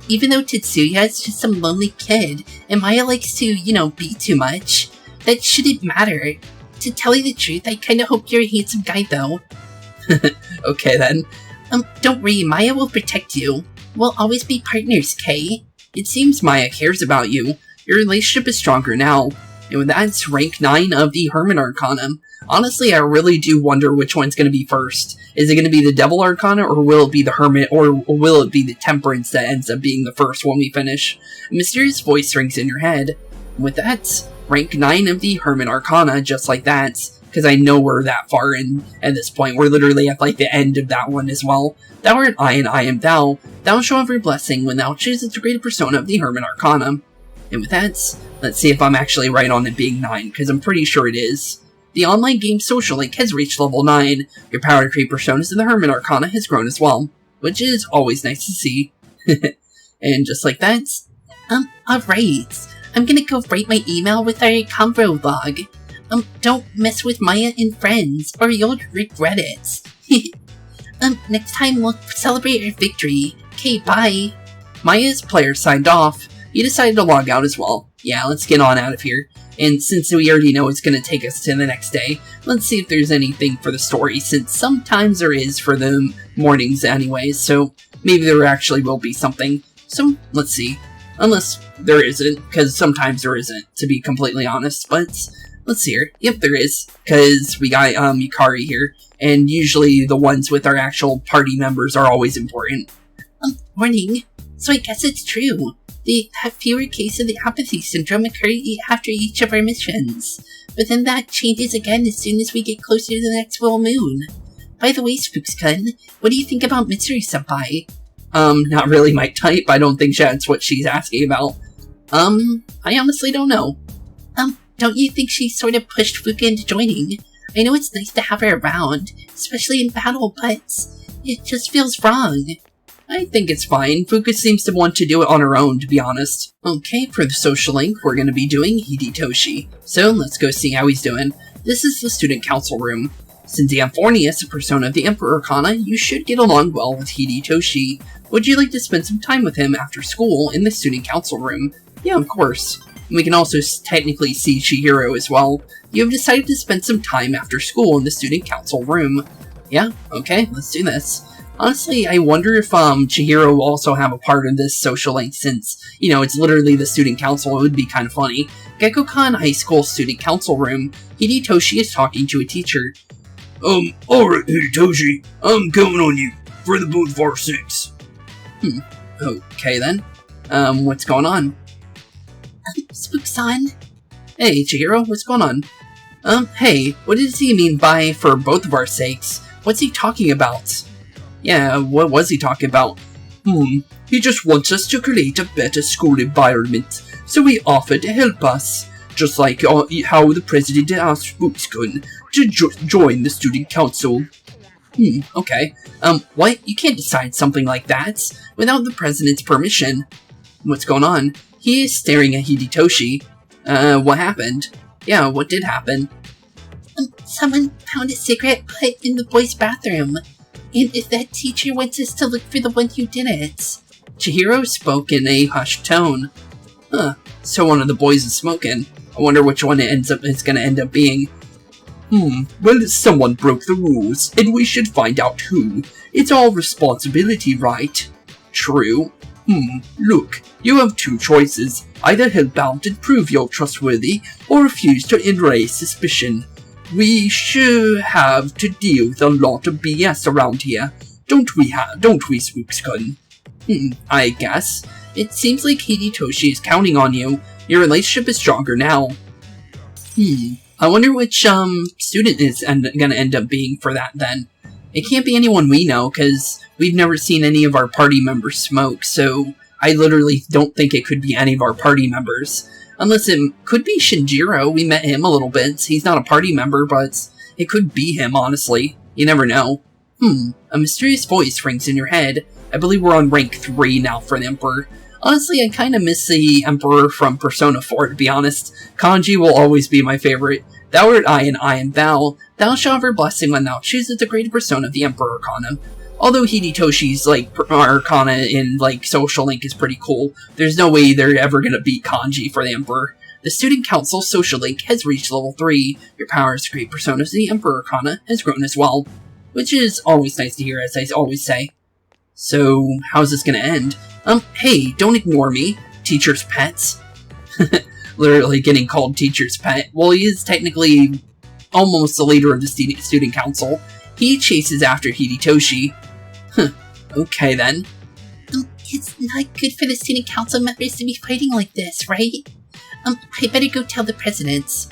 Even though Tetsuya is just some lonely kid, and Maya likes to, be too much, that shouldn't matter. To tell you the truth, I kinda hope you're a handsome guy, though. Okay, then. Don't worry, Maya will protect you. We'll always be partners, Kay. It seems Maya cares about you. Your relationship is stronger now. And that's rank 9 of the Hermit Arcanum. Honestly, I really do wonder which one's going to be first. Is it going to be the Devil Arcana, or will it be the Hermit, or will it be the Temperance that ends up being the first when we finish? A mysterious voice rings in your head. With that, rank 9 of the Hermit Arcana, just like that. Because I know we're that far in at this point. We're literally at, like, the end of that one as well. Thou art I, and I am thou. Thou shalt have every blessing when thou choosest to create a persona of the Hermit Arcana. And with that, let's see if I'm actually right on it being 9, because I'm pretty sure it is. The online game social link has reached level 9. Your power to create personas in the Hermit Arcana has grown as well, which is always nice to see. And just like that... alright. I'm gonna go write my email with our convo log. Don't mess with Maya and friends, or you'll regret it. Next time we'll celebrate our victory. Okay, bye. Maya's player signed off. He decided to log out as well. Yeah, let's get on out of here. And since we already know it's going to take us to the next day, let's see if there's anything for the story, since sometimes there is for the mornings anyways, so maybe there actually will be something. So, let's see. Unless there isn't, because sometimes there isn't, to be completely honest, but let's see here. Yep, there is, because we got Yukari here, and usually the ones with our actual party members are always important. Morning. So I guess it's true. They have fewer cases of the apathy syndrome occur after each of our missions. But then that changes again as soon as we get closer to the next full moon. By the way, Spooks-kun, what do you think about Mitsuri-senpai? Not really my type. I don't think that's what she's asking about. I honestly don't know. Don't you think she sort of pushed Fuka into joining? I know it's nice to have her around, especially in battle, but it just feels wrong. I think it's fine. Fuka seems to want to do it on her own, to be honest. Okay, for the social link, we're going to be doing Hidetoshi. So, let's go see how he's doing. This is the student council room. Since Amphonia is a persona of the Emperor Arcana, you should get along well with Hidetoshi. Would you like to spend some time with him after school in the student council room? Yeah, of course. We can also technically see Chihiro as well. You have decided to spend some time after school in the student council room. Yeah, okay, let's do this. Honestly, I wonder if Chihiro will also have a part in this social link since, you know, it's literally the student council. It would be kind of funny. Gekkokan High School student council room. Hidetoshi is talking to a teacher. Alright, Hidetoshi, I'm counting on you for the both of our sakes. Okay then. What's going on? Spooks-san. Hey, Chihiro, what's going on? Hey, what does he mean by for both of our sakes? What's he talking about? Yeah, what was he talking about? He just wants us to create a better school environment, so he offered to help us. Just like how the president asked Spooks-kun to join the student council. Okay. What? You can't decide something like that without the president's permission. What's going on? He is staring at Hidetoshi. What happened? Yeah, what did happen? Someone found a cigarette butt in the boys' bathroom. And if that teacher wants us to look for the one who did it. Chihiro spoke in a hushed tone. So one of the boys is smoking. I wonder which one it's gonna end up being. Well, someone broke the rules, and we should find out who. It's our responsibility, right? True. Look, you have two choices. Either help out and prove you're trustworthy, or refuse to erase suspicion. We sure have to deal with a lot of BS around here. Don't we, Spooks-kun? I guess. It seems like Hidetoshi is counting on you. Your relationship is stronger now. I wonder which, student is gonna end up being for that, then. It can't be anyone we know, because we've never seen any of our party members smoke, so I literally don't think it could be any of our party members. Unless it could be Shinjiro. We met him a little bit. He's not a party member, but it could be him, honestly. You never know. A mysterious voice rings in your head. I believe we're on rank 3 now for the Emperor. Honestly, I kinda miss the Emperor from Persona 4, to be honest. Kanji will always be my favorite. Thou art I, and I am thou. Thou shalt have her blessing when thou choosest the greater persona of the Emperor Arcana. Although Hidetoshi's, Arcana in, Social Link is pretty cool, there's no way they're ever gonna beat Kanji for the Emperor. The Student Council Social Link has reached level 3. Your power to create personas of the Emperor Arcana has grown as well. Which is always nice to hear, as I always say. So, how's this gonna end? Hey, don't ignore me, teacher's pets. Literally getting called teacher's pet. Well, he is technically almost the leader of the student council. He chases after Hidetoshi. Okay then. It's not good for the student council members to be fighting like this, right? I better go tell the presidents.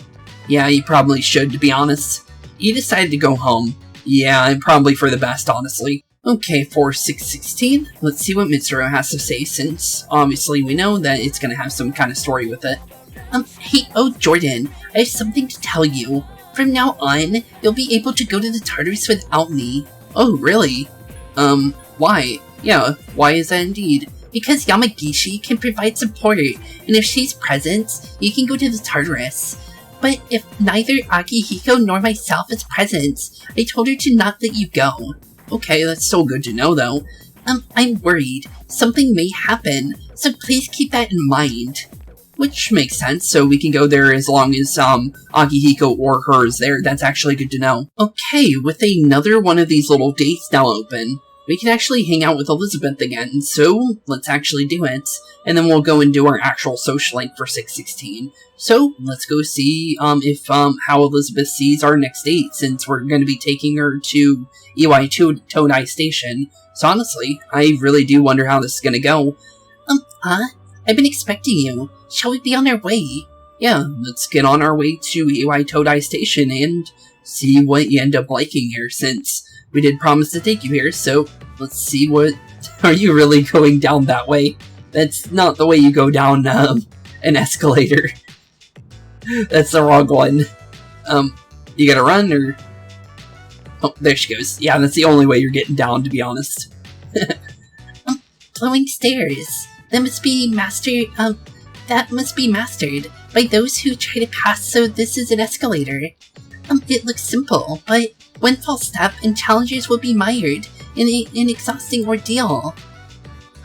Yeah, you probably should, to be honest. You decided to go home. Yeah, and probably for the best, honestly. Okay, for 616, let's see what Mitsuru has to say, since obviously we know that it's gonna have some kind of story with it. Hey, Jordan, I have something to tell you. From now on, you'll be able to go to the Tartarus without me. Oh, really? Why? Yeah, why is that indeed? Because Yamagishi can provide support, and if she's present, you can go to the Tartarus. But if neither Akihiko nor myself is present, I told her to not let you go. Okay, that's so good to know, though. I'm worried. Something may happen, so please keep that in mind. Which makes sense, so we can go there as long as, Akihiko or her is there. That's actually good to know. Okay, with another one of these little dates now open, we can actually hang out with Elizabeth again, so let's actually do it. And then we'll go and do our actual social link for 616. So, let's go see, how Elizabeth sees our next date, since we're going to be taking her to Iwai Todai Station. So honestly, I really do wonder how this is going to go. I've been expecting you. Shall we be on our way? Yeah, let's get on our way to EY Todai Station and see what you end up liking here, since we did promise to take you here, so let's see what... Are you really going down that way? That's not the way you go down, an escalator. That's the wrong one. You gotta run, or... Oh, there she goes. Yeah, that's the only way you're getting down, to be honest. Flowing stairs. That must be mastered by those who try to pass, so this is an escalator. It looks simple, but one false step and challengers will be mired in an exhausting ordeal.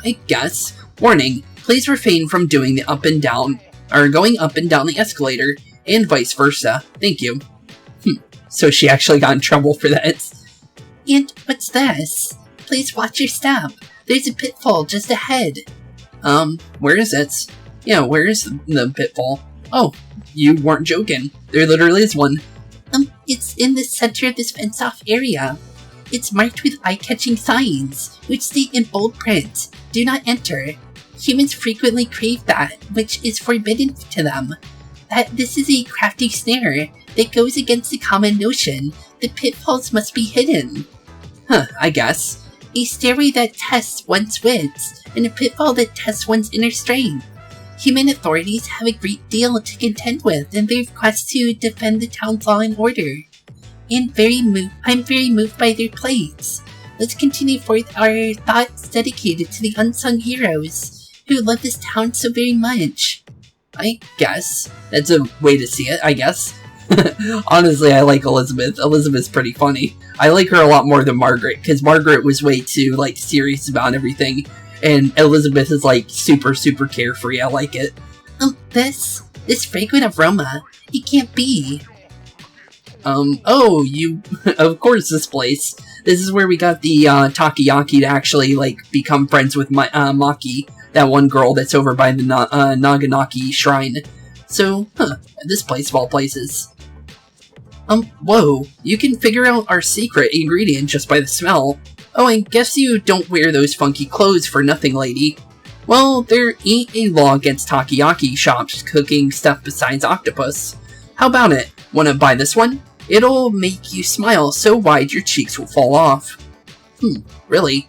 I guess. Warning, please refrain from doing the up and down, or going up and down the escalator, and vice versa. Thank you. So she actually got in trouble for that. And what's this? Please watch your step. There's a pitfall just ahead. Where is it? Yeah, where is the pitfall? Oh, you weren't joking. There literally is one. It's in the center of this fenced-off area. It's marked with eye-catching signs, which state in bold print, "Do not enter." Humans frequently crave that, which is forbidden to them. That this is a crafty snare that goes against the common notion that pitfalls must be hidden. I guess. A stairway that tests one's wits, and a pitfall that tests one's inner strength. Human authorities have a great deal to contend with in their quest to defend the town's law and order. I'm very moved by their plight. Let's continue forth our thoughts dedicated to the unsung heroes who love this town so very much. I guess. That's a way to see it, I guess. Honestly, I like Elizabeth. Elizabeth's pretty funny. I like her a lot more than Margaret, because Margaret was way too, serious about everything. And Elizabeth is, super, super carefree. I like it. This fragrant aroma. It can't be. Oh, of course this place. This is where we got the, Takoyaki to actually, become friends with Maki, that one girl that's over by the Naganaki Shrine. So, this place of all places. Whoa, you can figure out our secret ingredient just by the smell. Oh, I guess you don't wear those funky clothes for nothing, lady. Well, there ain't a law against takoyaki shops cooking stuff besides octopus. How about it? Wanna buy this one? It'll make you smile so wide your cheeks will fall off. Really?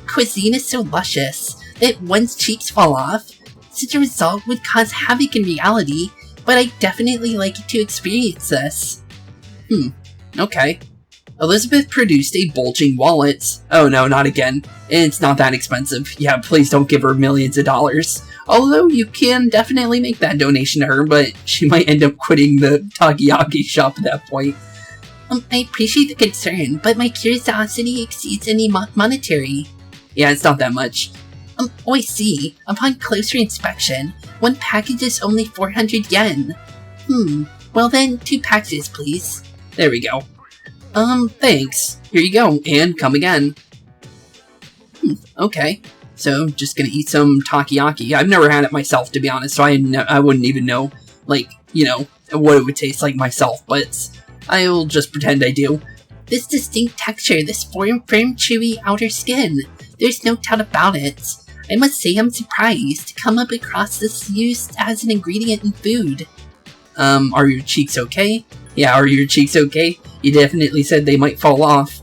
Cuisine is so luscious that one's cheeks fall off. Such a result would cause havoc in reality, but I'd definitely like to experience this. Okay. Elizabeth produced a bulging wallet. Oh no, not again. It's not that expensive. Yeah, please don't give her millions of dollars. Although you can definitely make that donation to her, but she might end up quitting the takoyaki shop at that point. I appreciate the concern, but my curiosity exceeds any monetary. Yeah, it's not that much. Oh, I see. Upon closer inspection, one package is only 400 yen. Well then, 2 packages, please. There we go. Thanks. Here you go, and come again. Okay. So, just gonna eat some takoyaki. I've never had it myself, to be honest, so I wouldn't even know, what it would taste like myself, but I'll just pretend I do. This distinct texture, this firm, chewy outer skin. There's no doubt about it. I must say I'm surprised to come up across this used as an ingredient in food. Are your cheeks okay? Yeah, are your cheeks okay? You definitely said they might fall off.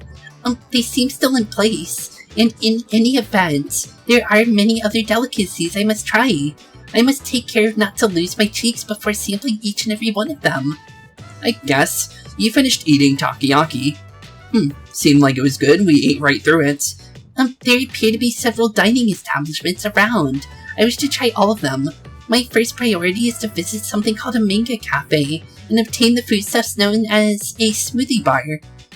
They seem still in place, and in any event, there are many other delicacies I must try. I must take care not to lose my cheeks before sampling each and every one of them. I guess. You finished eating takoyaki. Seemed like it was good. We ate right through it. There appear to be several dining establishments around. I wish to try all of them. My first priority is to visit something called a manga cafe and obtain the foodstuffs known as a smoothie bar.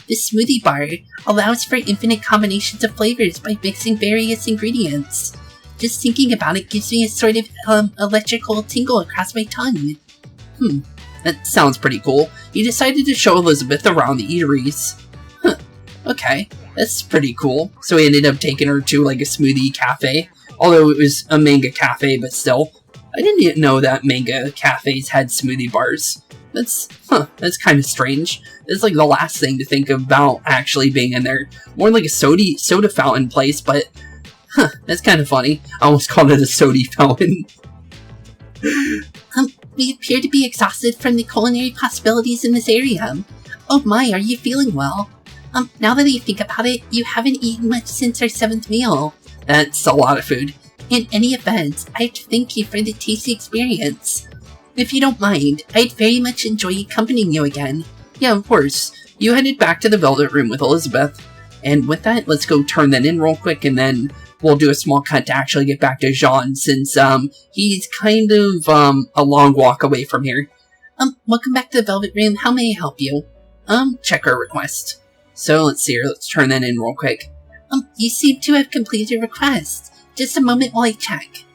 The smoothie bar allows for infinite combinations of flavors by mixing various ingredients. Just thinking about it gives me a sort of electrical tingle across my tongue. That sounds pretty cool. You decided to show Elizabeth around the eateries. Okay, that's pretty cool. So we ended up taking her to a smoothie cafe. Although it was a manga cafe, but still. I didn't even know that manga cafes had smoothie bars. That's kind of strange. It's the last thing to think about actually being in there. More like a soda fountain place, but Huh, that's kind of funny. I almost called it a sody fountain. We appear to be exhausted from the culinary possibilities in this area. Oh my, are you feeling well? Now that I think about it, you haven't eaten much since our 7th meal. That's a lot of food. In any event, I have to thank you for the tasty experience. If you don't mind, I'd very much enjoy accompanying you again. Yeah, of course. You headed back to the Velvet Room with Elizabeth. And with that, let's go turn that in real quick, and then we'll do a small cut to actually get back to Jean, since, he's kind of, a long walk away from here. Welcome back to the Velvet Room. How may I help you? Check our request. So, let's see here. Let's turn that in real quick. You seem to have completed your request. Just a moment while I check.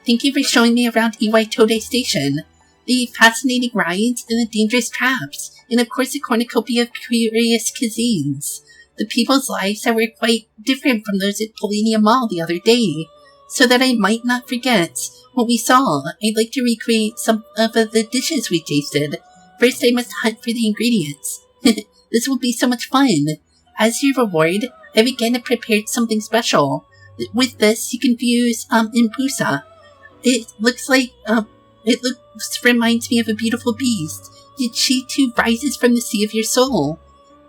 Thank you for showing me around Iwaitode Station. The fascinating rides and the dangerous traps, and of course a cornucopia of curious cuisines. The people's lives were quite different from those at Polenia Mall the other day. So that I might not forget what we saw, I'd like to recreate some of the dishes we tasted. First I must hunt for the ingredients. This will be so much fun. As your reward, I've again prepared something special. With this, you can fuse Impusa. It reminds me of a beautiful beast. Yet she too rises from the sea of your soul.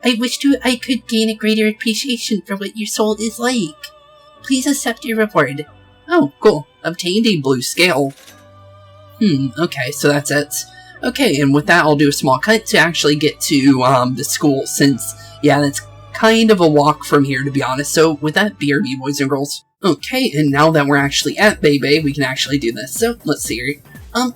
I could gain a greater appreciation for what your soul is like. Please accept your reward. Oh, cool. Obtained a blue scale. Okay, so that's it. Okay, and with that, I'll do a small cut to actually get to, the school, since, yeah, that's kind of a walk from here, to be honest. So, with that, BRB, boys and girls. Okay, and now that we're actually at Bebe, we can actually do this. So, let's see here.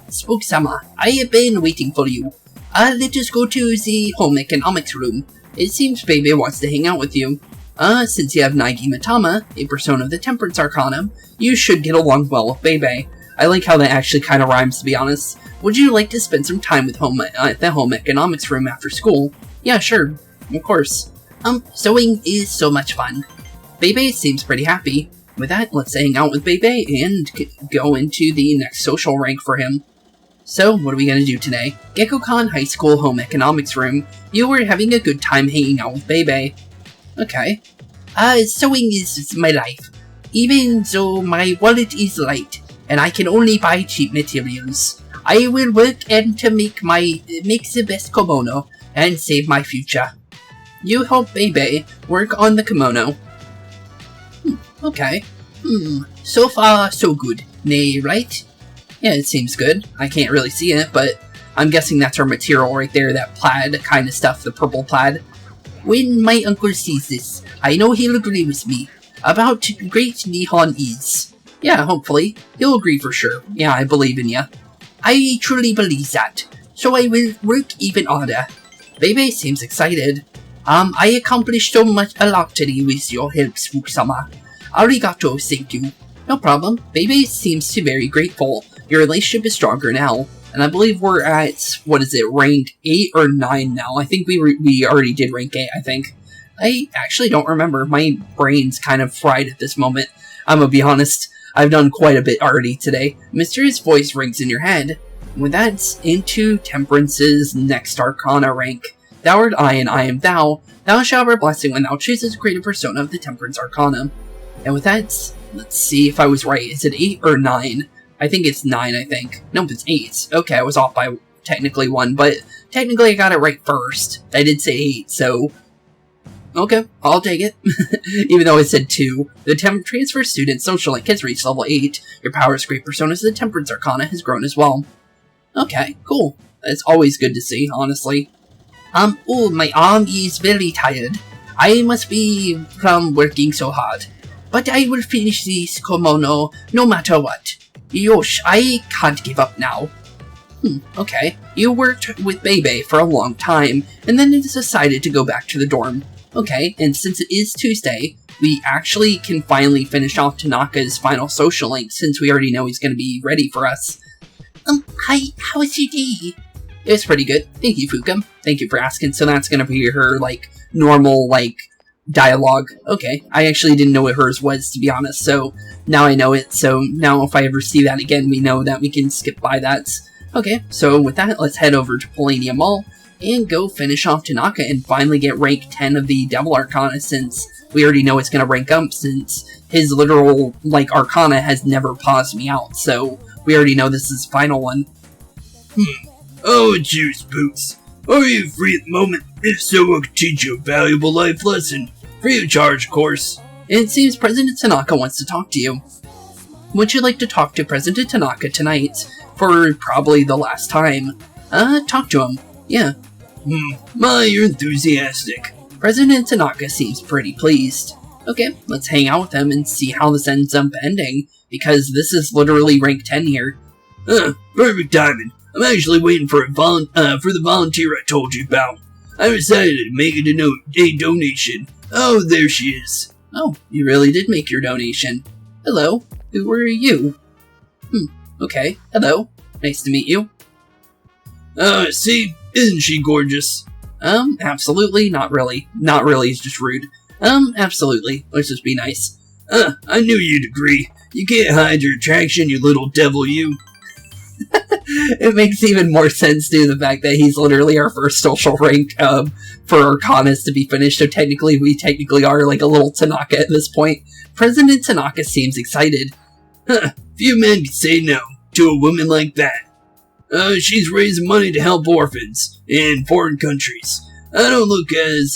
Spooks-sama, I have been waiting for you. Let us go to the home economics room. It seems Bebe wants to hang out with you. Since you have Naigi Matama, a persona of the Temperance Arcana, you should get along well with Bebe. I like how that actually kind of rhymes, to be honest. Would you like to spend some time with at the home economics room after school? Yeah, sure. Of course. Sewing is so much fun. Bebe seems pretty happy. With that, let's hang out with Bebe and go into the next social rank for him. So, what are we going to do today? Gekko-kan High School Home Economics Room. You were having a good time hanging out with Bebe. Okay. Sewing is my life. Even though my wallet is light, and I can only buy cheap materials, I will work and to make the best kimono, and save my future. You help Bebe work on the kimono. Okay. So far, so good. Nay, right? Yeah, it seems good. I can't really see it, but I'm guessing that's our material right there, that plaid kind of stuff, the purple plaid. When my uncle sees this, I know he'll agree with me about great Nihon is. Yeah, hopefully. He'll agree for sure. Yeah, I believe in ya. I truly believe that. So I will work even harder. Bebe seems excited. I accomplished a lot today with your help, Spooks-sama. Arigato, thank you. No problem. Bebe seems to be very grateful. Your relationship is stronger now. And I believe we're at, rank 8 or 9 now. I think we already did rank 8, I think. I actually don't remember. My brain's kind of fried at this moment. I'm gonna be honest. I've done quite a bit already today. Mysterious voice rings in your head. With that, into Temperance's next Arcana rank. Thou art I and I am thou. Thou shalt have a blessing when thou chooses to create a persona of the Temperance Arcana. And with that, let's see if I was right. Is it 8 or 9? I think it's 9, I think. Nope, it's 8. Okay, I was off by technically 1, but technically I got it right first. I did say 8, so... Okay, I'll take it. Even though it said 2. The transfer student social link has reached level 8. Your power to create personas of the Temperance Arcana has grown as well. Okay, cool. It's always good to see, honestly. Oh, my arm is very tired. I must be from working so hard. But I will finish this kimono no matter what. Yosh, I can't give up now. Okay. You worked with Bebe for a long time, and then decided to go back to the dorm. Okay, and since it is Tuesday, we actually can finally finish off Tanaka's final social link, since we already know he's going to be ready for us. Hi, how was your day? It was pretty good. Thank you, Fuka. Thank you for asking. So that's going to be her, normal, dialogue. Okay, I actually didn't know what hers was, to be honest, so now I know it. So now if I ever see that again, we know that we can skip by that. Okay, so with that, let's head over to Polenia Mall and go finish off Tanaka and finally get rank 10 of the Devil Arcana, since we already know it's going to rank up, since his literal, Arcana has never paused me out, so we already know this is the final one. Oh, it's you, Spooks. Are you free at the moment? If so, I could teach you a valuable life lesson. Free of charge, of course. It seems President Tanaka wants to talk to you. Would you like to talk to President Tanaka tonight? For probably the last time. Talk to him. Yeah. You're enthusiastic. President Tanaka seems pretty pleased. Okay, let's hang out with him and see how this ends up ending, because this is literally rank 10 here. Perfect timing. I'm actually waiting for the volunteer I told you about. I decided to make a donation. Oh, there she is. Oh, you really did make your donation. Hello, who are you? Okay, hello. Nice to meet you. See? Isn't she gorgeous? Absolutely, not really. Not really is just rude. Absolutely. Let's just be nice. I knew you'd agree. You can't hide your attraction, you little devil, you. It makes even more sense due to the fact that he's literally our first social rank, for Arcanas to be finished, so we technically are like a little Tanaka at this point. President Tanaka seems excited. Few men can say no to a woman like that. She's raising money to help orphans in foreign countries. I don't look at it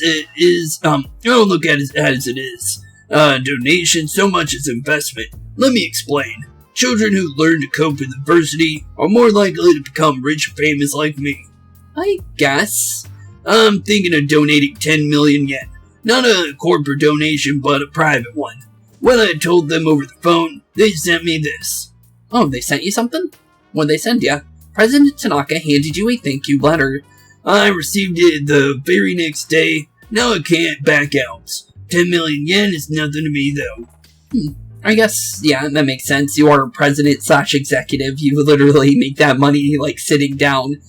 as it is. Donation so much as investment. Let me explain. Children who learn to cope with adversity are more likely to become rich and famous like me. I guess. I'm thinking of donating 10 million yen. Not a corporate donation, but a private one. When I told them over the phone, they sent me this. Oh, they sent you something? What'd they send you? President Tanaka handed you a thank you letter. I received it the very next day. Now I can't back out. 10 million yen is nothing to me, though. I guess, yeah, that makes sense. You are president/executive. You literally make that money, sitting down.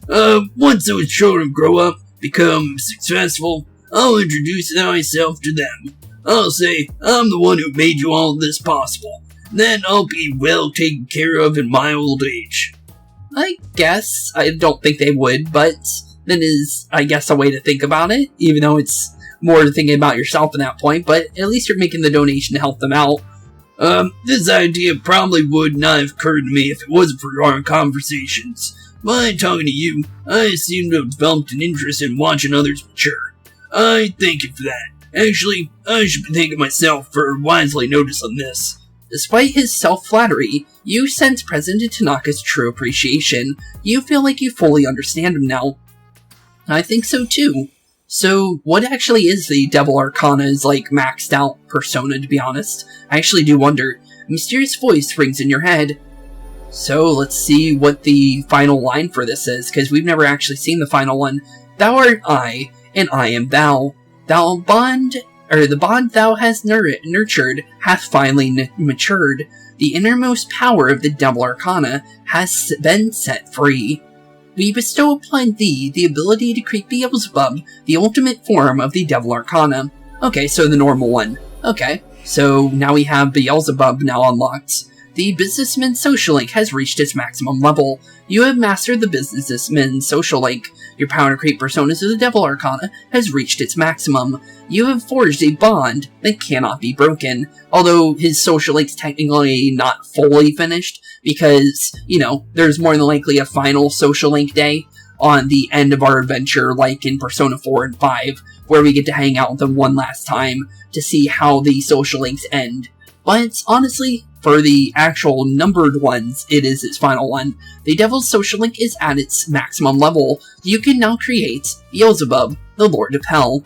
Once those children grow up, become successful, I'll introduce myself to them. I'll say, I'm the one who made you all this possible. Then I'll be well taken care of in my old age. I guess. I don't think they would, but that is, I guess, a way to think about it, even though it's more thinking about yourself at that point, but at least you're making the donation to help them out. This idea probably would not have occurred to me if it wasn't for our conversations. By talking to you, I seem to have developed an interest in watching others mature. I thank you for that. Actually, I should be thanking myself for wisely noticing this. Despite his self-flattery, you sense President Tanaka's true appreciation. You feel like you fully understand him now. I think so too. So, what actually is the Devil Arcana's, maxed out persona, to be honest? I actually do wonder. A mysterious voice rings in your head. So, let's see what the final line for this is, because we've never actually seen the final one. Thou art I, and I am thou. The bond thou hast nurtured hath finally matured. The innermost power of the Devil Arcana has been set free. We bestow upon thee the ability to create Beelzebub, the ultimate form of the Devil Arcana. Okay, so the normal one. Okay, so now we have Beelzebub now unlocked. The Businessman Social Link has reached its maximum level. You have mastered the Businessman Social Link. Your power to create personas of the Devil Arcana has reached its maximum. You have forged a bond that cannot be broken. Although his Social Link's technically not fully finished, because, there's more than likely a final Social Link day on the end of our adventure, like in Persona 4 and 5, where we get to hang out with them one last time to see how the Social Links end. But honestly, for the actual numbered ones, it is its final one. The Devil's Social Link is at its maximum level. You can now create Beelzebub, the Lord of Hell.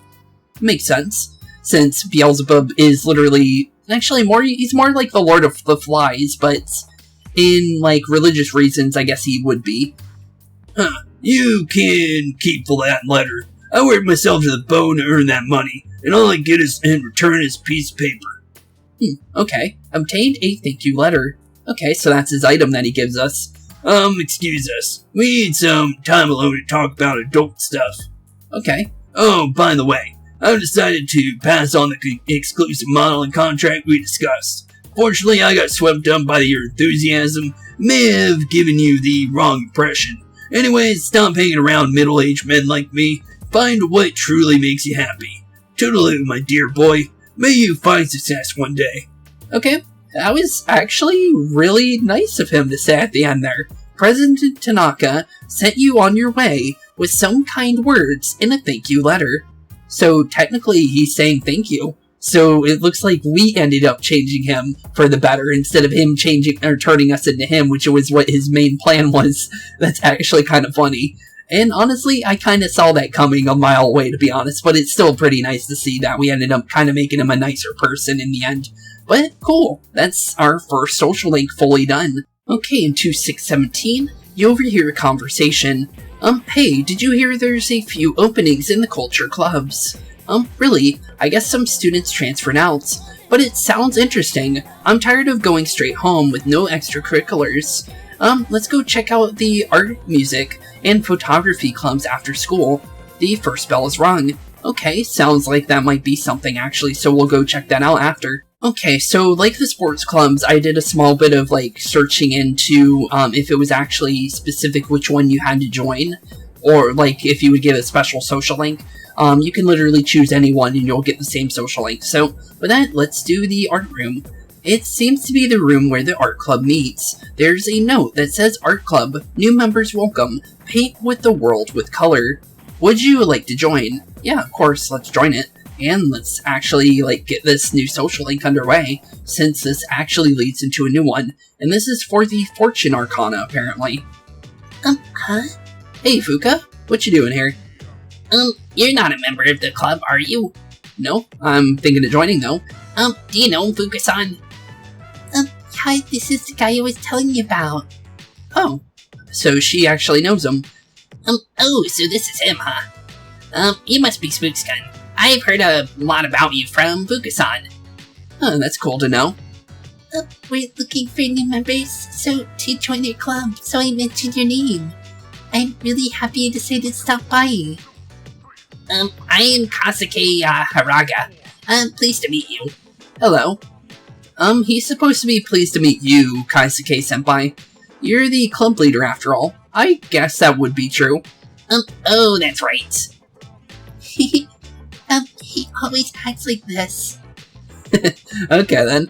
Makes sense, since Beelzebub is literally, he's more like the Lord of the Flies, but in, religious reasons, I guess he would be. You can keep the Latin letter. I worked myself to the bone to earn that money, and all I get in return is a piece of paper. Okay. Obtained a thank you letter. Okay, so that's his item that he gives us. Excuse us. We need some time alone to talk about adult stuff. Okay. Oh, by the way, I've decided to pass on the exclusive modeling contract we discussed. Fortunately, I got swept up by your enthusiasm. May have given you the wrong impression. Anyways, stop hanging around middle-aged men like me. Find what truly makes you happy. Toodaloo, my dear boy. May you find success one day. Okay, that was actually really nice of him to say at the end there. President Tanaka sent you on your way with some kind words in a thank you letter. So technically he's saying thank you. So it looks like we ended up changing him for the better instead of him changing or turning us into him, which was what his main plan was. That's actually kind of funny. And honestly, I kind of saw that coming a mile away, to be honest, but it's still pretty nice to see that we ended up kind of making him a nicer person in the end. But cool, that's our first social link fully done. Okay, in 2617, you overhear a conversation. Hey, did you hear there's a few openings in the culture clubs? Really? I guess some students transferred out. But it sounds interesting. I'm tired of going straight home with no extracurriculars. Let's go check out the art, music, and photography clubs after school. The first bell is rung. Okay, sounds like that might be something actually, so we'll go check that out after. Okay, so like the sports clubs, I did a small bit of like searching into if it was actually specific which one you had to join, or like if you would get a special social link. You can literally choose any one and you'll get the same social link. So with that, let's do the art room. It seems to be the room where the art club meets. There's a note that says Art Club, new members welcome, paint with the world with color. Would you like to join? Yeah, of course, let's join it. And let's actually like get this new social link underway, since this actually leads into a new one. And this is for the Fortune Arcana, apparently. Huh? Hey, Fuka, what you doing here? You're not a member of the club, are you? No, I'm thinking of joining though. Do you know Fuka-san? Yeah, this is the guy I was telling you about. Oh, so she actually knows him. Oh, so this is him, huh? You must be Spooks-kun. I've heard a lot about you from Fuka-san. Oh, that's cool to know. We're looking for new members, so to join your club, so I mentioned your name. I'm really happy you decided to stop by. I am Kasuke Haraga. Pleased to meet you. Hello. He's supposed to be pleased to meet you, Kaisuke-senpai. You're the club leader after all. I guess that would be true. Oh, that's right. He always acts like this. Okay then.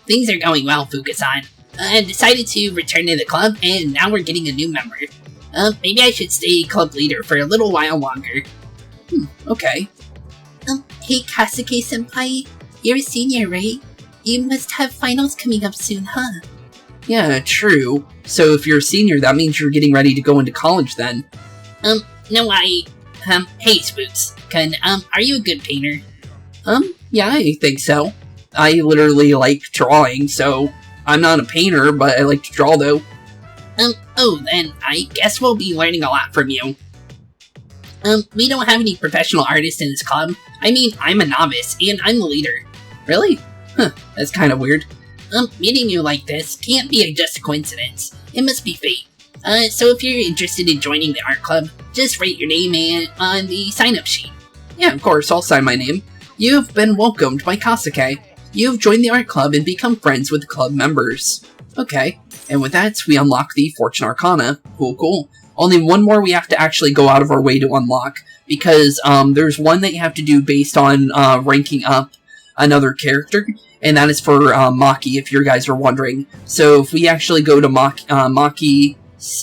Things are going well, Fuka-san. I decided to return to the club, and now we're getting a new member. Maybe I should stay club leader for a little while longer. Okay. Hey Kasuke-senpai, you're a senior, right? You must have finals coming up soon, huh? Yeah, true. So if you're a senior, that means you're getting ready to go into college then. No, hey Spooks, are you a good painter? Yeah, I think so. I literally like drawing, so I'm not a painter, but I like to draw though. Oh, then I guess we'll be learning a lot from you. We don't have any professional artists in this club. I mean, I'm a novice, and I'm the leader. Really? Huh, that's kind of weird. Meeting you like this can't be just a coincidence. It must be fate. So if you're interested in joining the art club, just write your name on the sign-up sheet. Yeah, of course, I'll sign my name. You have been welcomed by Kasuke. You have joined the art club and become friends with the club members. Okay, and with that, we unlock the Fortune Arcana. Cool. Only one more we have to actually go out of our way to unlock, because there's one that you have to do based on ranking up another character, and that is for Maki, if you guys are wondering. So if we actually go to Maki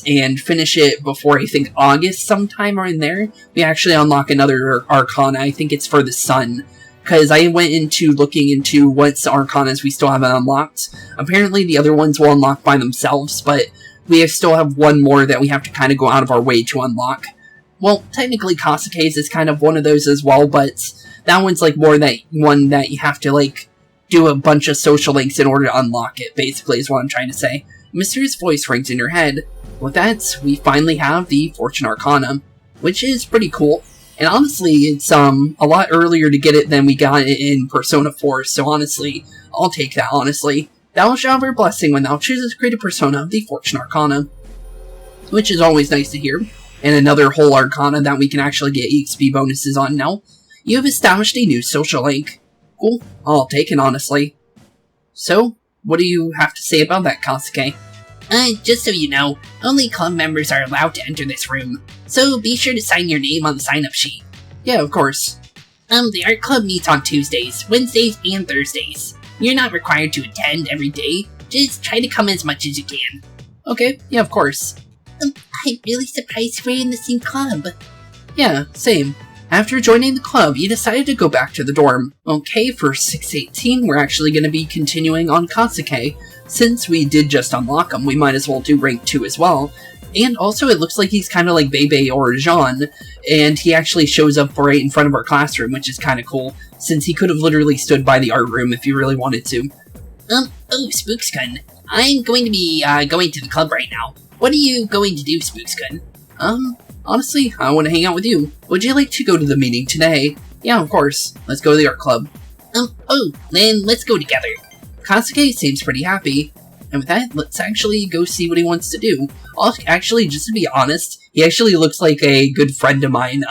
and finish it before, I think, August sometime or in there, we actually unlock another Arcana. I think it's for the Sun. Because I went into looking into what Arcanas we still haven't unlocked. Apparently the other ones will unlock by themselves, but we still have one more that we have to kind of go out of our way to unlock. Well, technically Kasuke's is kind of one of those as well, but that one's like more that one that you have to like do a bunch of social links in order to unlock it, basically, is what I'm trying to say. A mysterious voice rings in your head. With that, we finally have the Fortune Arcana, which is pretty cool. And honestly, it's a lot earlier to get it than we got it in Persona 4, so honestly, I'll take that, honestly. Thou shalt have your blessing when thou choosest to create a persona, the Fortune Arcana. Which is always nice to hear. And another whole Arcana that we can actually get EXP bonuses on now. You have established a new social link. Cool, I'll take it, honestly. So, what do you have to say about that, Kasuke? Just so you know, only club members are allowed to enter this room, so be sure to sign your name on the sign-up sheet. Yeah, of course. The art club meets on Tuesdays, Wednesdays, and Thursdays. You're not required to attend every day, just try to come as much as you can. Okay, yeah, of course. I'm really surprised we're in the same club. Yeah, same. After joining the club, you decided to go back to the dorm. Okay, for 618, we're actually going to be continuing on Kasuke. Since we did just unlock him, we might as well do rank 2 as well. And also, it looks like he's kind of like Bebe or Jean, and he actually shows up right in front of our classroom, which is kind of cool, since he could have literally stood by the art room if he really wanted to. Spooks-kun, I'm going to be, going to the club right now. What are you going to do, Spooks-kun? Honestly, I want to hang out with you. Would you like to go to the meeting today? Yeah, of course. Let's go to the art club. Then let's go together. Kasuke seems pretty happy. And with that, let's actually go see what he wants to do. Actually, just to be honest, he actually looks like a good friend of mine.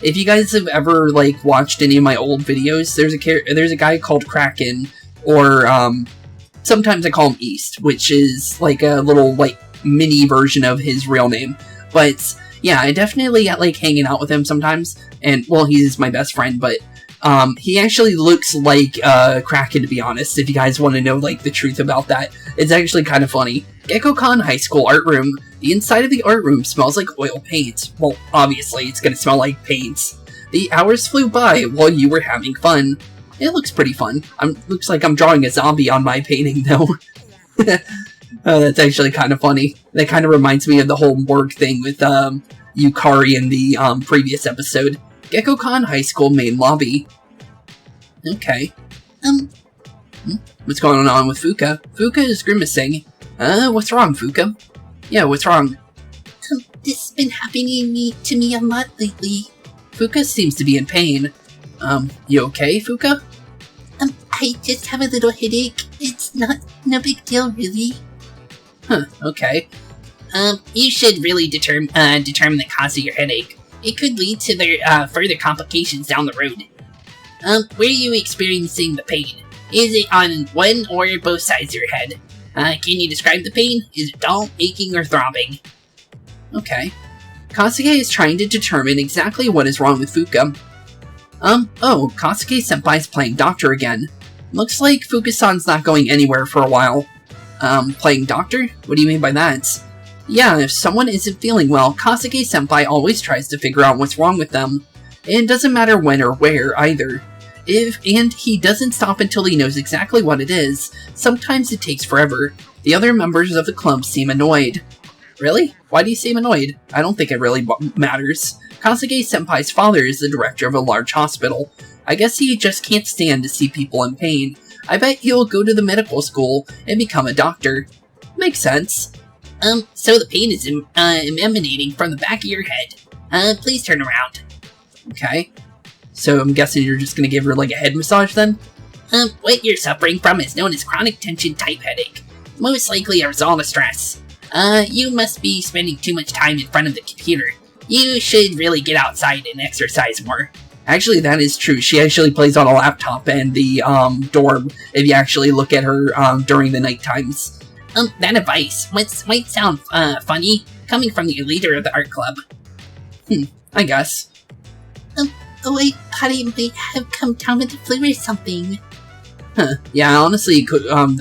If you guys have ever, like, watched any of my old videos, there's a guy called Kraken, or, sometimes I call him East, which is, like, a little, like, mini version of his real name. But, yeah, I definitely like hanging out with him sometimes, and, well, he's my best friend, but, he actually looks like, Kraken, to be honest, if you guys want to know, like, the truth about that. It's actually kind of funny. Gekko-kan High School Art Room. The inside of the art room smells like oil paint. Well, obviously, it's gonna smell like paint. The hours flew by while you were having fun. It looks pretty fun. Looks like I'm drawing a zombie on my painting, though. Oh, that's actually kind of funny. That kind of reminds me of the whole morgue thing with, Yukari in the, previous episode. Gekko-kan High School main lobby. Okay. What's going on with Fuka? Fuka is grimacing. What's wrong, Fuka? Yeah, what's wrong? This has been happening to me a lot lately. Fuka seems to be in pain. You okay, Fuka? I just have a little headache. It's no big deal, really. Huh, okay. You should really determine the cause of your headache. It could lead to their, further complications down the road. Where are you experiencing the pain? Is it on one or both sides of your head? Can you describe the pain? Is it dull, aching, or throbbing? Okay. Kasuke is trying to determine exactly what is wrong with Fuka. Kasuke-senpai's playing doctor again. Looks like Fuka-san's not going anywhere for a while. Playing doctor? What do you mean by that? Yeah, if someone isn't feeling well, Kasuke-senpai always tries to figure out what's wrong with them. It doesn't matter when or where, either. And he doesn't stop until he knows exactly what it is. Sometimes it takes forever. The other members of the club seem annoyed. Really? Why do you seem annoyed? I don't think it really matters. Kasuke-senpai's father is the director of a large hospital. I guess he just can't stand to see people in pain. I bet he'll go to the medical school and become a doctor. Makes sense. So the pain is emanating from the back of your head. Please turn around. Okay. So I'm guessing you're just gonna give her, like, a head massage, then? What you're suffering from is known as chronic tension type headache. Most likely a result of stress. You must be spending too much time in front of the computer. You should really get outside and exercise more. Actually, that is true. She actually plays on a laptop in the, dorm, if you actually look at her, during the night times. That advice might sound, funny, coming from the leader of the art club. I guess. I thought he might have come down with the flu or something. Huh. Yeah, honestly,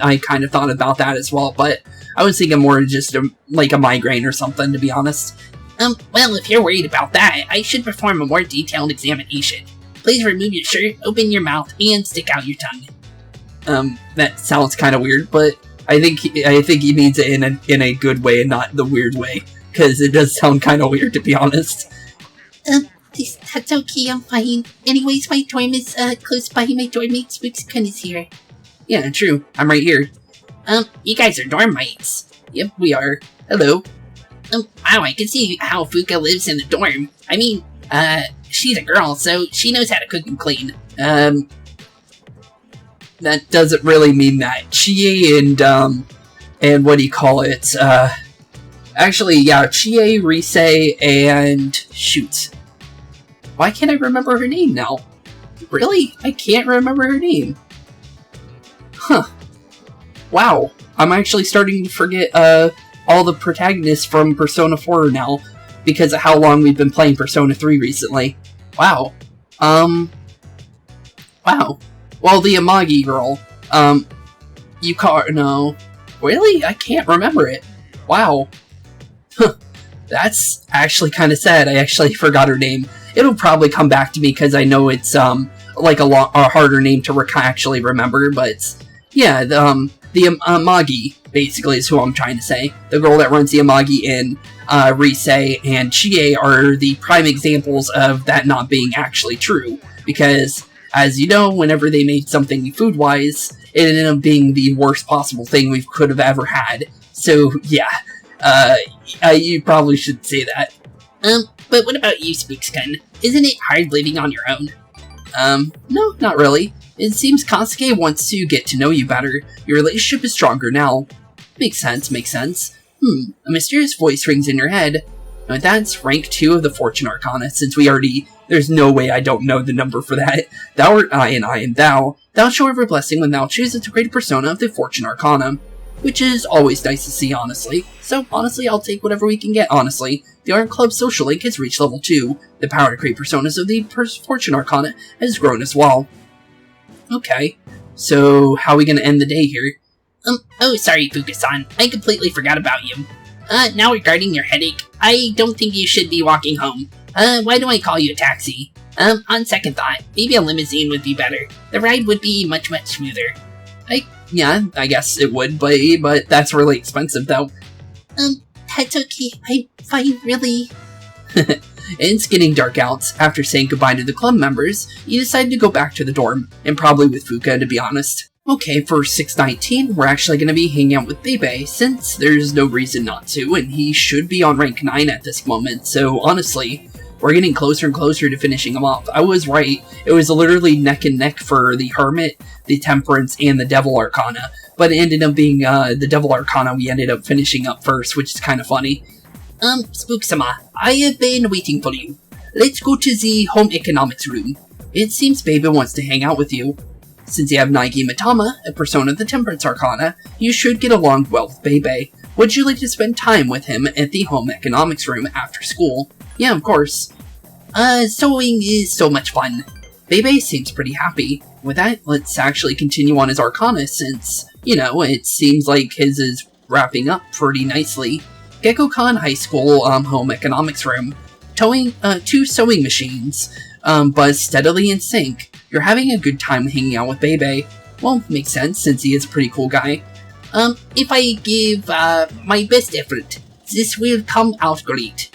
I kind of thought about that as well, but I was thinking more just like a migraine or something, to be honest. Well, if you're worried about that, I should perform a more detailed examination. Please remove your shirt, open your mouth, and stick out your tongue. That sounds kind of weird, but I think he means it in a good way and not the weird way, because it does sound kind of weird, to be honest. That's okay, I'm fine. Anyways, my dorm is, close by. My dorm mate, Spooks-kun, is here. Yeah, true. I'm right here. You guys are dorm mates. Yep, we are. Hello. Wow, I can see how Fuka lives in the dorm. I mean, she's a girl, so she knows how to cook and clean. That doesn't really mean that. Chie and what do you call it? Actually, yeah, Chie, Rise, and shoot. Why can't I remember her name now? Really? I can't remember her name. Huh. Wow. I'm actually starting to forget all the protagonists from Persona 4 now, because of how long we've been playing Persona 3 recently. Wow. Wow. Well, the Amagi girl. No. Really? I can't remember it. Wow. That's actually kind of sad. I actually forgot her name. It'll probably come back to me because I know it's like a harder name to actually remember. But yeah, the Amagi basically is who I'm trying to say. The girl that runs the Amagi in Rise and Chie are the prime examples of that not being actually true. Because, as you know, whenever they made something food-wise, it ended up being the worst possible thing we could have ever had. So, yeah. You probably should say that. But what about you, Spooks-kun? Isn't it hard living on your own? No, not really. It seems Kasuke wants to get to know you better. Your relationship is stronger now. Makes sense. A mysterious voice rings in your head. Now that's rank 2 of the Fortune Arcana, since there's no way I don't know the number for that. Thou art I, and I am thou. Thou shalt have a blessing when thou choosest to create a persona of the Fortune Arcana. Which is always nice to see, honestly. So, honestly, I'll take whatever we can get, honestly. The Art Club Social Link has reached level 2. The power to create personas of the Fortune Arcana has grown as well. Okay, so how are we gonna end the day here? Oh, sorry, Fuka-san. I completely forgot about you. Now regarding your headache, I don't think you should be walking home. Why don't I call you a taxi? On second thought, maybe a limousine would be better. The ride would be much smoother. Yeah, I guess it would, but that's really expensive, though. That's okay. I'm fine, really. It's getting dark out. After saying goodbye to the club members, you decide to go back to the dorm, and probably with Fuka, to be honest. Okay, for 619, we're actually going to be hanging out with Bebe, since there's no reason not to, and he should be on rank 9 at this moment, so honestly, we're getting closer and closer to finishing him off. I was right. It was literally neck and neck for the Hermit, the Temperance, and the Devil Arcana. But it ended up being the Devil Arcana we ended up finishing up first, which is kind of funny. Spooksama, I have been waiting for you. Let's go to the home economics room. It seems Bebe wants to hang out with you. Since you have Naigi Matama, a persona of the Temperance Arcana, you should get along well with Bebe. Would you like to spend time with him at the home economics room after school? Yeah, of course. Sewing is so much fun. Bebe seems pretty happy. With that, let's actually continue on his Arcana since, it seems like his is wrapping up pretty nicely. Gekko-kan High School home economics room. 2 sewing machines, buzz steadily in sync. You're having a good time hanging out with Bebe. Well, makes sense since he is a pretty cool guy. If I give my best effort, this will come out great.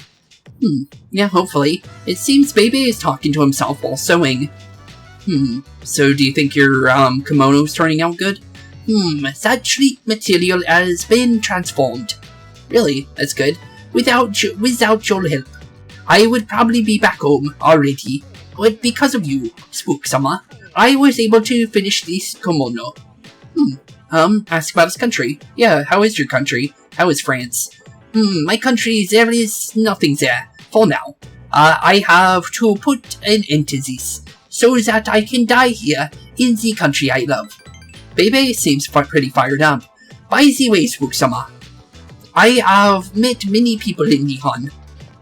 Yeah, hopefully. It seems Bebe is talking to himself while sewing. So do you think your kimono's turning out good? That sleep material has been transformed. Really? That's good. Without your help, I would probably be back home already. But because of you, Spook-sama, I was able to finish this kimono. Ask about his country. Yeah, how is your country? How is France? My country, there is nothing there, for now. I have to put an end to this, so that I can die here, in the country I love. Bebe seems pretty fired up. By the way, Spook-sama, I have met many people in Nihon.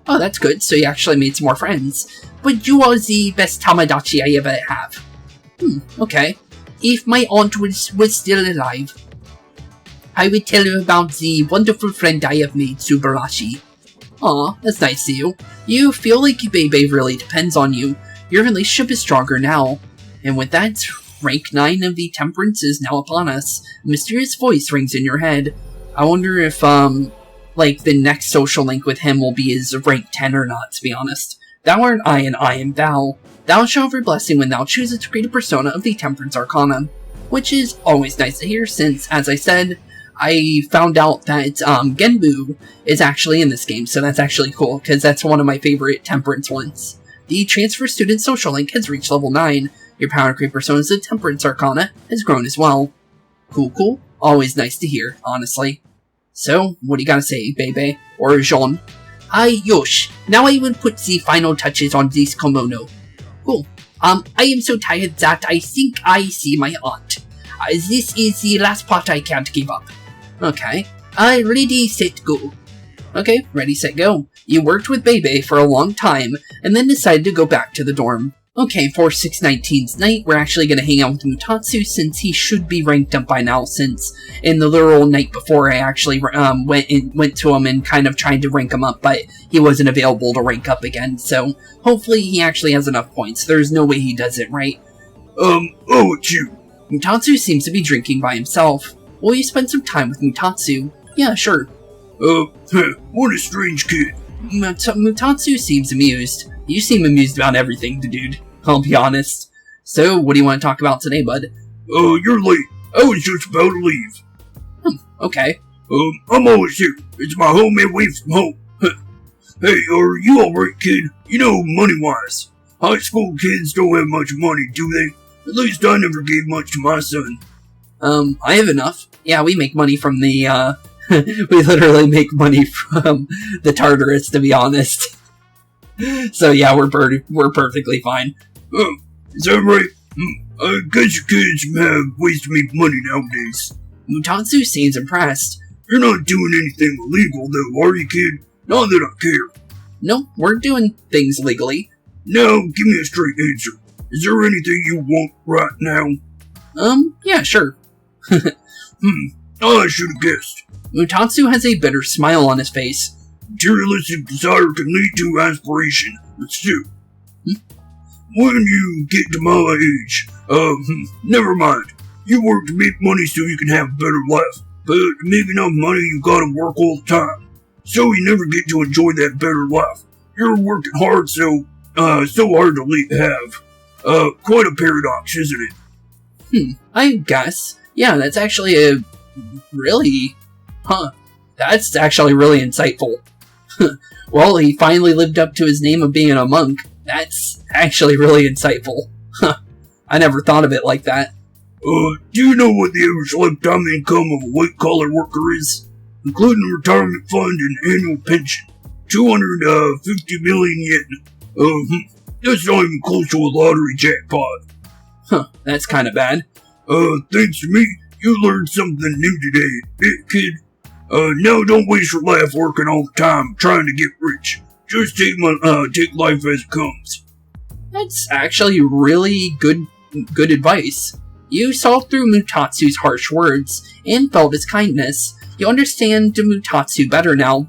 Oh, that's good, so you actually made some more friends. But you are the best Tamagotchi I ever have. Okay. If my aunt was still alive, I would tell her about the wonderful friend I have made, Subarashi. Aw, that's nice of you. You feel like Bebe really depends on you. Your relationship is stronger now. And with that, rank 9 of the Temperance is now upon us. A mysterious voice rings in your head. I wonder if, the next social link with him will be his rank 10 or not, to be honest. Thou art I, and I am thou. Thou shalt have a blessing when thou choosest to create a persona of the Temperance Arcana. Which is always nice to hear, since, as I said, I found out that Genbu is actually in this game, so that's actually cool, because that's one of my favorite Temperance ones. The Transfer Student Social Link has reached level 9. Your power to create personas of the Temperance Arcana has grown as well. Cool. Always nice to hear, honestly. So, what do you gotta say, Bebe? Or Jean? Yosh. Now I will put the final touches on this kimono. Cool. I am so tired that I think I see my aunt. This is the last part I can't give up. Okay. Ready, set, go. Okay, ready, set, go. You worked with Bebe for a long time, and then decided to go back to the dorm. Okay, for 619's night, we're actually going to hang out with Mutatsu since he should be ranked up by now, since in the literal night before I actually went to him and kind of tried to rank him up, but he wasn't available to rank up again, so hopefully he actually has enough points. There's no way he does it, right? It's you. Mutatsu seems to be drinking by himself. Will you spend some time with Mutatsu? Yeah, sure. What a strange kid. Mutatsu seems amused. You seem amused about everything, dude. I'll be honest. So, what do you want to talk about today, bud? You're late. I was just about to leave. Okay. I'm always here. It's my home away from home. Hey, are you alright, kid? You know, money-wise. High school kids don't have much money, do they? At least I never gave much to my son. I have enough. Yeah, we make money from the, we literally make money from the Tartarus, to be honest. So yeah, we're perfectly fine. Is that right? I guess you kids have ways to make money nowadays. Mutatsu seems impressed. You're not doing anything illegal, though, are you, kid? Not that I care. No, we're doing things legally. Now, give me a straight answer. Is there anything you want right now? Yeah, sure. I should have guessed. Mutatsu has a bitter smile on his face. Materialistic desire can lead to aspiration. Let's do. When you get to my age, never mind. You work to make money so you can have a better life. But to make enough money, you gotta work all the time. So you never get to enjoy that better life. You're working hard, so hard to have. Quite a paradox, isn't it? I guess. Yeah, that's actually a really... That's actually really insightful. Well, he finally lived up to his name of being a monk. That's actually really insightful. I never thought of it like that. Do you know what the average lifetime income of a white-collar worker is? Including retirement fund and annual pension. 250 million yen. That's not even close to a lottery jackpot. That's kinda bad. Thanks to me, you learned something new today, kid. Now don't waste your life working all the time trying to get rich. Just take life as it comes. That's actually really good advice. You saw through Mutatsu's harsh words and felt his kindness. You understand Mutatsu better now.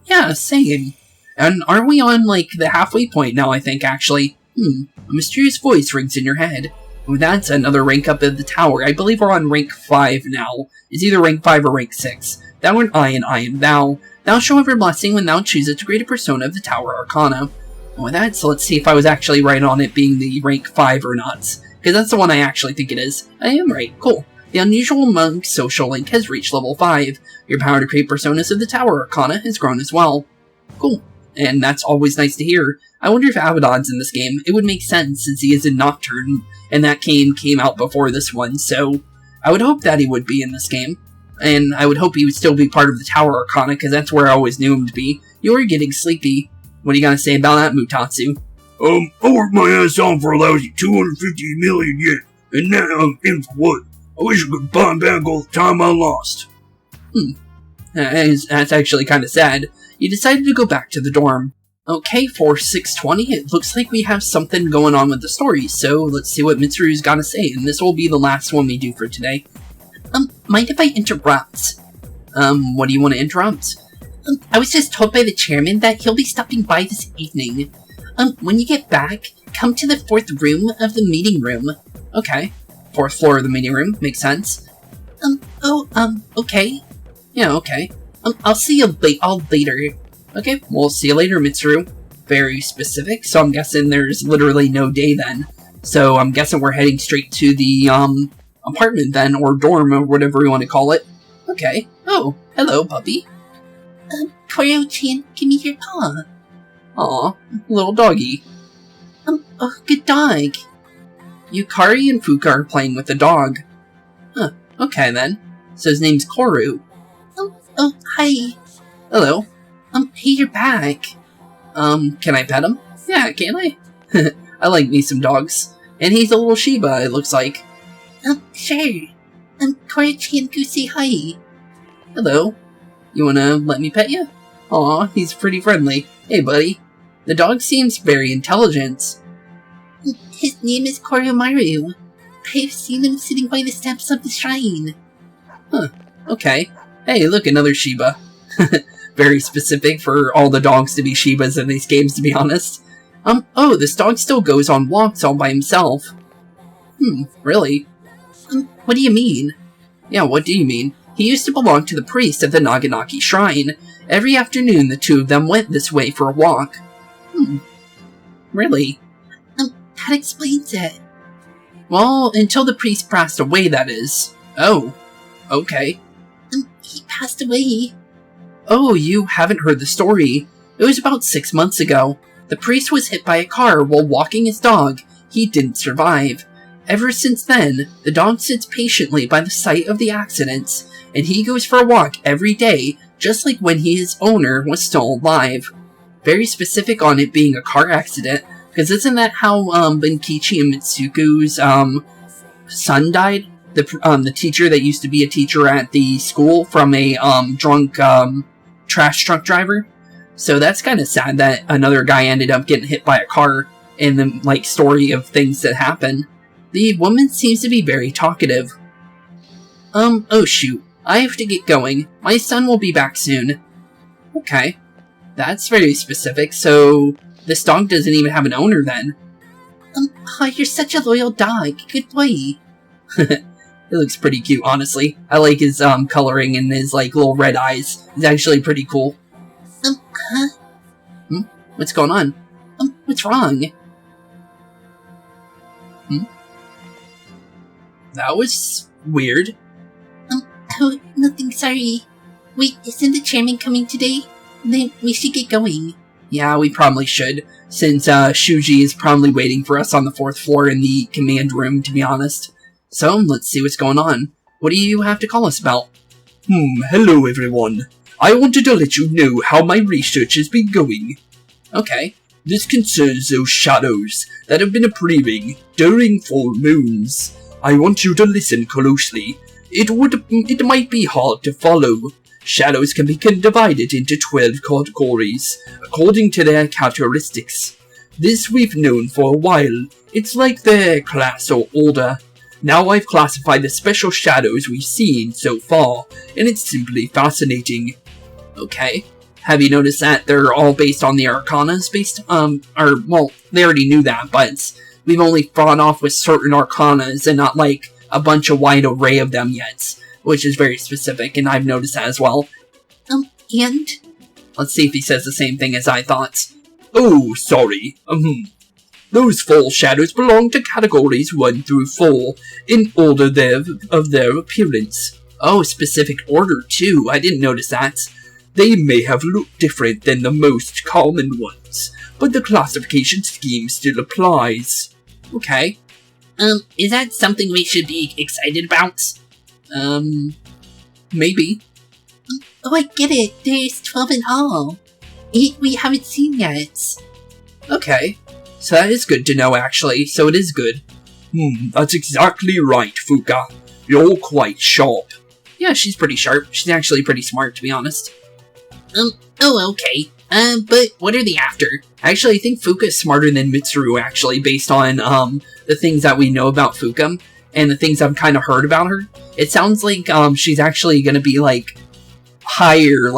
Yeah, same. And aren't we on, like, the halfway point now, I think, actually? A mysterious voice rings in your head. Oh, that's another rank up of the tower. I believe we're on rank 5 now. It's either rank 5 or rank 6. Thou art I, and I am thou. Thou shall have your blessing when thou choosest to create a persona of the Tower Arcana. And with that, so let's see if I was actually right on it being the rank 5 or not. Because that's the one I actually think it is. I am right. Cool. The unusual monk social link has reached level 5. Your power to create personas of the Tower Arcana has grown as well. Cool. And that's always nice to hear. I wonder if Abaddon's in this game. It would make sense since he is in Nocturne, and that game came out before this one, so I would hope that he would be in this game. And I would hope he would still be part of the Tower Arcana, because that's where I always knew him to be. You're getting sleepy. What are you gonna say about that, Mutatsu? I worked my ass off for a lousy 250 million yen, and now I'm in for what? I wish I could buy back all the time I lost. That's actually kinda sad. You decided to go back to the dorm. Okay, for 620, it looks like we have something going on with the story, so let's see what Mitsuru's gotta say, and this will be the last one we do for today. Mind if I interrupt? What do you want to interrupt? I was just told by the chairman that he'll be stopping by this evening. When you get back, come to the 4th room of the meeting room. Okay. 4th floor of the meeting room, makes sense. Okay. Yeah, okay. I'll see you later. Okay, we'll see you later, Mitsuru. Very specific, so I'm guessing there's literally no day then. So I'm guessing we're heading straight to the, apartment then, or dorm, or whatever you want to call it. Okay. Oh, hello, puppy. Koryo-chan, give me your paw. Aw, little doggy. Good dog. Yukari and Fuka are playing with the dog. Huh, okay then. So his name's Koru. Hi. Hello. Hey, you're back. Can I pet him? Yeah, can I? I like me some dogs. And he's a little Shiba, it looks like. Sure. Koryo-chan, go say hi. Hello. You wanna let me pet you? Aw, he's pretty friendly. Hey, buddy. The dog seems very intelligent. His name is Koromaru. I've seen him sitting by the steps of the shrine. Huh, okay. Hey, look, another Shiba. Very specific for all the dogs to be Shibas in these games, to be honest. Oh, this dog still goes on walks all by himself. Really? What do you mean? Yeah, what do you mean? He used to belong to the priest of the Naganaki Shrine. Every afternoon, the two of them went this way for a walk. Really? That explains it. Well, until the priest passed away, that is. Oh, okay. He passed away. Oh, you haven't heard the story. It was about 6 months ago. The priest was hit by a car while walking his dog. He didn't survive. Ever since then, the dog sits patiently by the site of the accidents, and he goes for a walk every day, just like when his owner was still alive. Very specific on it being a car accident, because isn't that how Benkichi and Mitsuku's son died? The teacher that used to be a teacher at the school from a drunk trash truck driver. So that's kind of sad that another guy ended up getting hit by a car in the story of things that happen. The woman seems to be very talkative. Oh shoot, I have to get going. My son will be back soon. Okay, that's very specific. So this dog doesn't even have an owner then. Oh, you're such a loyal dog. Good boy. It looks pretty cute, honestly. I like his coloring and his little red eyes. It's actually pretty cool. Huh? What's going on? What's wrong? That was weird. Oh, nothing, sorry. Wait, isn't the chairman coming today? Then we should get going. Yeah, we probably should, since Shuji is probably waiting for us on the 4th floor in the command room, to be honest. So, let's see what's going on. What do you have to call us about? Hello everyone. I wanted to let you know how my research has been going. Okay. This concerns those shadows that have been appearing during full moons. I want you to listen closely. It might be hard to follow. Shadows can be divided into 12 categories, according to their characteristics. This we've known for a while. It's like their class or order. Now I've classified the special shadows we've seen so far, and it's simply fascinating. Okay. Have you noticed that they're all based on the arcanas well, they already knew that, but we've only fought off with certain arcanas and not a bunch of wide array of them yet, which is very specific, and I've noticed that as well. And? Let's see if he says the same thing as I thought. Oh, sorry. Those 4 shadows belong to categories 1 through 4, in order of their appearance. Oh, specific order too, I didn't notice that. They may have looked different than the most common ones, but the classification scheme still applies. Okay. Is that something we should be excited about? Maybe. Oh, I get it. There's 12 in all. 8 we haven't seen yet. Okay. So that is good to know, actually. So it is good. That's exactly right, Fuka. You're quite sharp. Yeah, she's pretty sharp. She's actually pretty smart, to be honest. Oh, okay. But what are they after? Actually, I think Fuka is smarter than Mitsuru, actually, based on, the things that we know about Fuka, and the things I've kind of heard about her. It sounds like, she's actually gonna be, higher,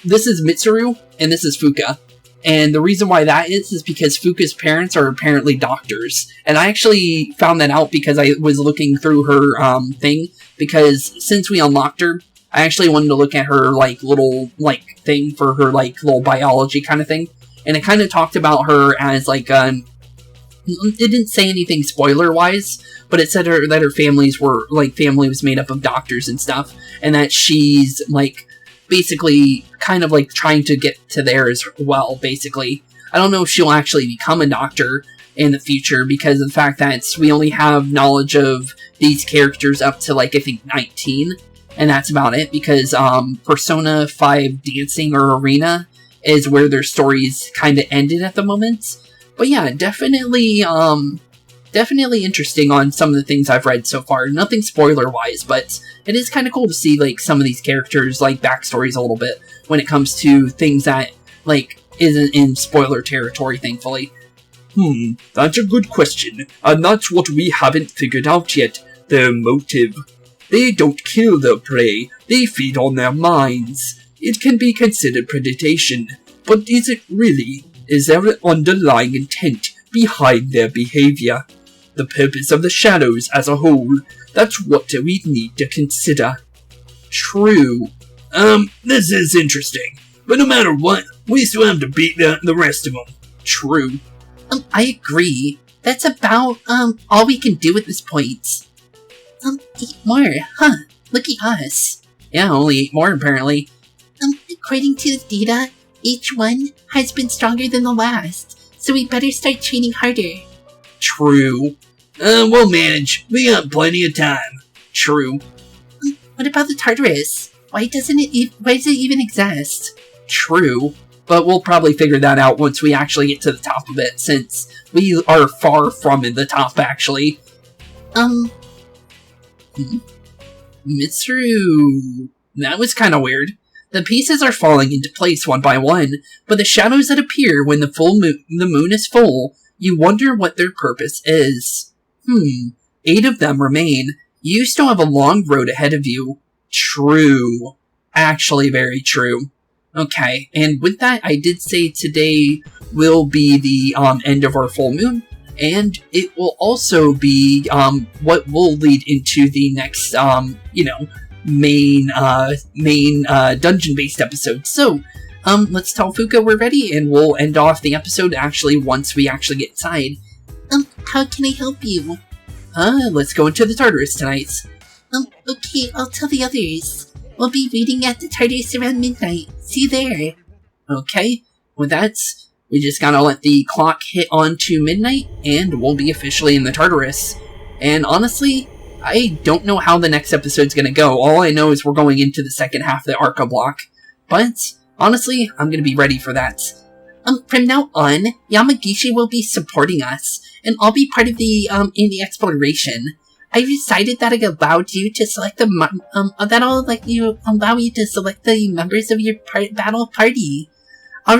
this is Mitsuru, and this is Fuka. And the reason why that is because Fuka's parents are apparently doctors. And I actually found that out because I was looking through her, thing, because since we unlocked her, I actually wanted to look at her, little, thing for her, little biology kind of thing. And it kind of talked about her as, it didn't say anything spoiler-wise, but it said that her family was made up of doctors and stuff. And that she's, basically kind of trying to get to there as well, basically. I don't know if she'll actually become a doctor in the future because of the fact that we only have knowledge of these characters up to, I think 19. And that's about it, because Persona 5 Dancing or Arena is where their stories kind of ended at the moment. But yeah, definitely definitely interesting on some of the things I've read so far. Nothing spoiler-wise, but it is kind of cool to see, like, some of these characters, like, backstories a little bit when it comes to things that, like, isn't in spoiler territory, thankfully. That's a good question, and that's what we haven't figured out yet, their motive. They don't kill their prey, they feed on their minds. It can be considered predation, but is it really? Is there an underlying intent behind their behavior? The purpose of the shadows as a whole, that's what we need to consider. True. This is interesting, but no matter what, we still have to beat the rest of them. True. I agree. That's about, all we can do at this point. 8 more, huh? Look at us. Yeah, only 8 more, apparently. According to the data, each one has been stronger than the last, so we better start training harder. True. We'll manage. We got plenty of time. True. What about the Tartarus? Why does it even exist? True. But we'll probably figure that out once we actually get to the top of it, since we are far from the top, actually. Mitsuru. That was kind of weird. The pieces are falling into place one by one, but the shadows that appear when the moon is full, you wonder what their purpose is. 8 of them remain. You still have a long road ahead of you. True. Actually, very true. Okay, and with that, I did say today will be the end of our full moon, and it will also be what will lead into the next, main dungeon-based episode. So, let's tell Fuka we're ready, and we'll end off the episode actually once we actually get inside. How can I help you? Let's go into the Tartarus tonight. Okay, I'll tell the others. We'll be waiting at the Tartarus around midnight. See you there. Okay, with that, we just gotta let the clock hit on to midnight, and we'll be officially in the Tartarus. And honestly, I don't know how the next episode's gonna go. All I know is we're going into the second half of the Arca block. But, honestly, I'm gonna be ready for that. From now on, Yamagishi will be supporting us, and I'll be part of the, in the exploration. I decided that I allowed you to select allow you to select the members of your battle party. I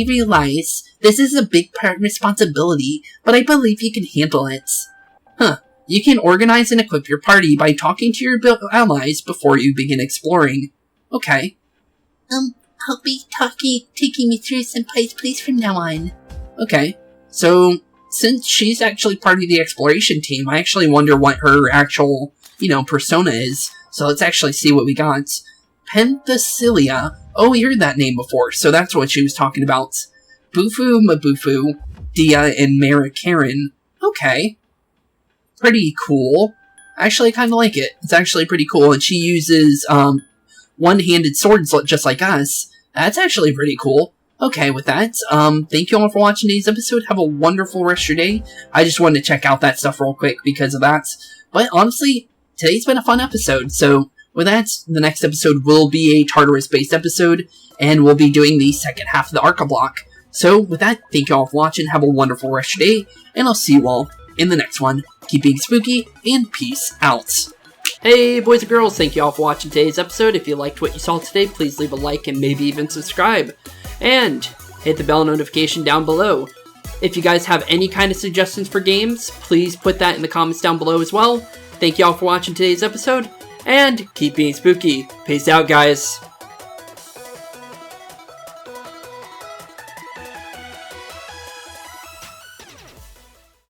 realize this is a big responsibility, but I believe you can handle it. You can organize and equip your party by talking to your allies before you begin exploring. Okay. I'll be taking me through Senpai's place from now on. Okay. So, since she's actually part of the exploration team, I actually wonder what her actual, persona is. So let's actually see what we got. Penthesilia. Oh, we heard that name before, so that's what she was talking about. Bufu, Mabufu, Dia, and Mara Karen. Okay. Pretty cool. I actually kind of like it. It's actually pretty cool, and she uses, one-handed swords just like us. That's actually pretty cool. Okay, with that, thank you all for watching today's episode. Have a wonderful rest of your day. I just wanted to check out that stuff real quick because of that. But honestly, today's been a fun episode. So, with that, the next episode will be a Tartarus-based episode, and we'll be doing the second half of the Arca block. So, with that, thank you all for watching. Have a wonderful rest of your day, and I'll see you all in the next one. Keep being spooky, and peace out. Hey boys and girls, thank you all for watching today's episode. If you liked what you saw today, please leave a like and maybe even subscribe. And hit the bell notification down below. If you guys have any kind of suggestions for games, please put that in the comments down below as well. Thank you all for watching today's episode, and keep being spooky. Peace out, guys.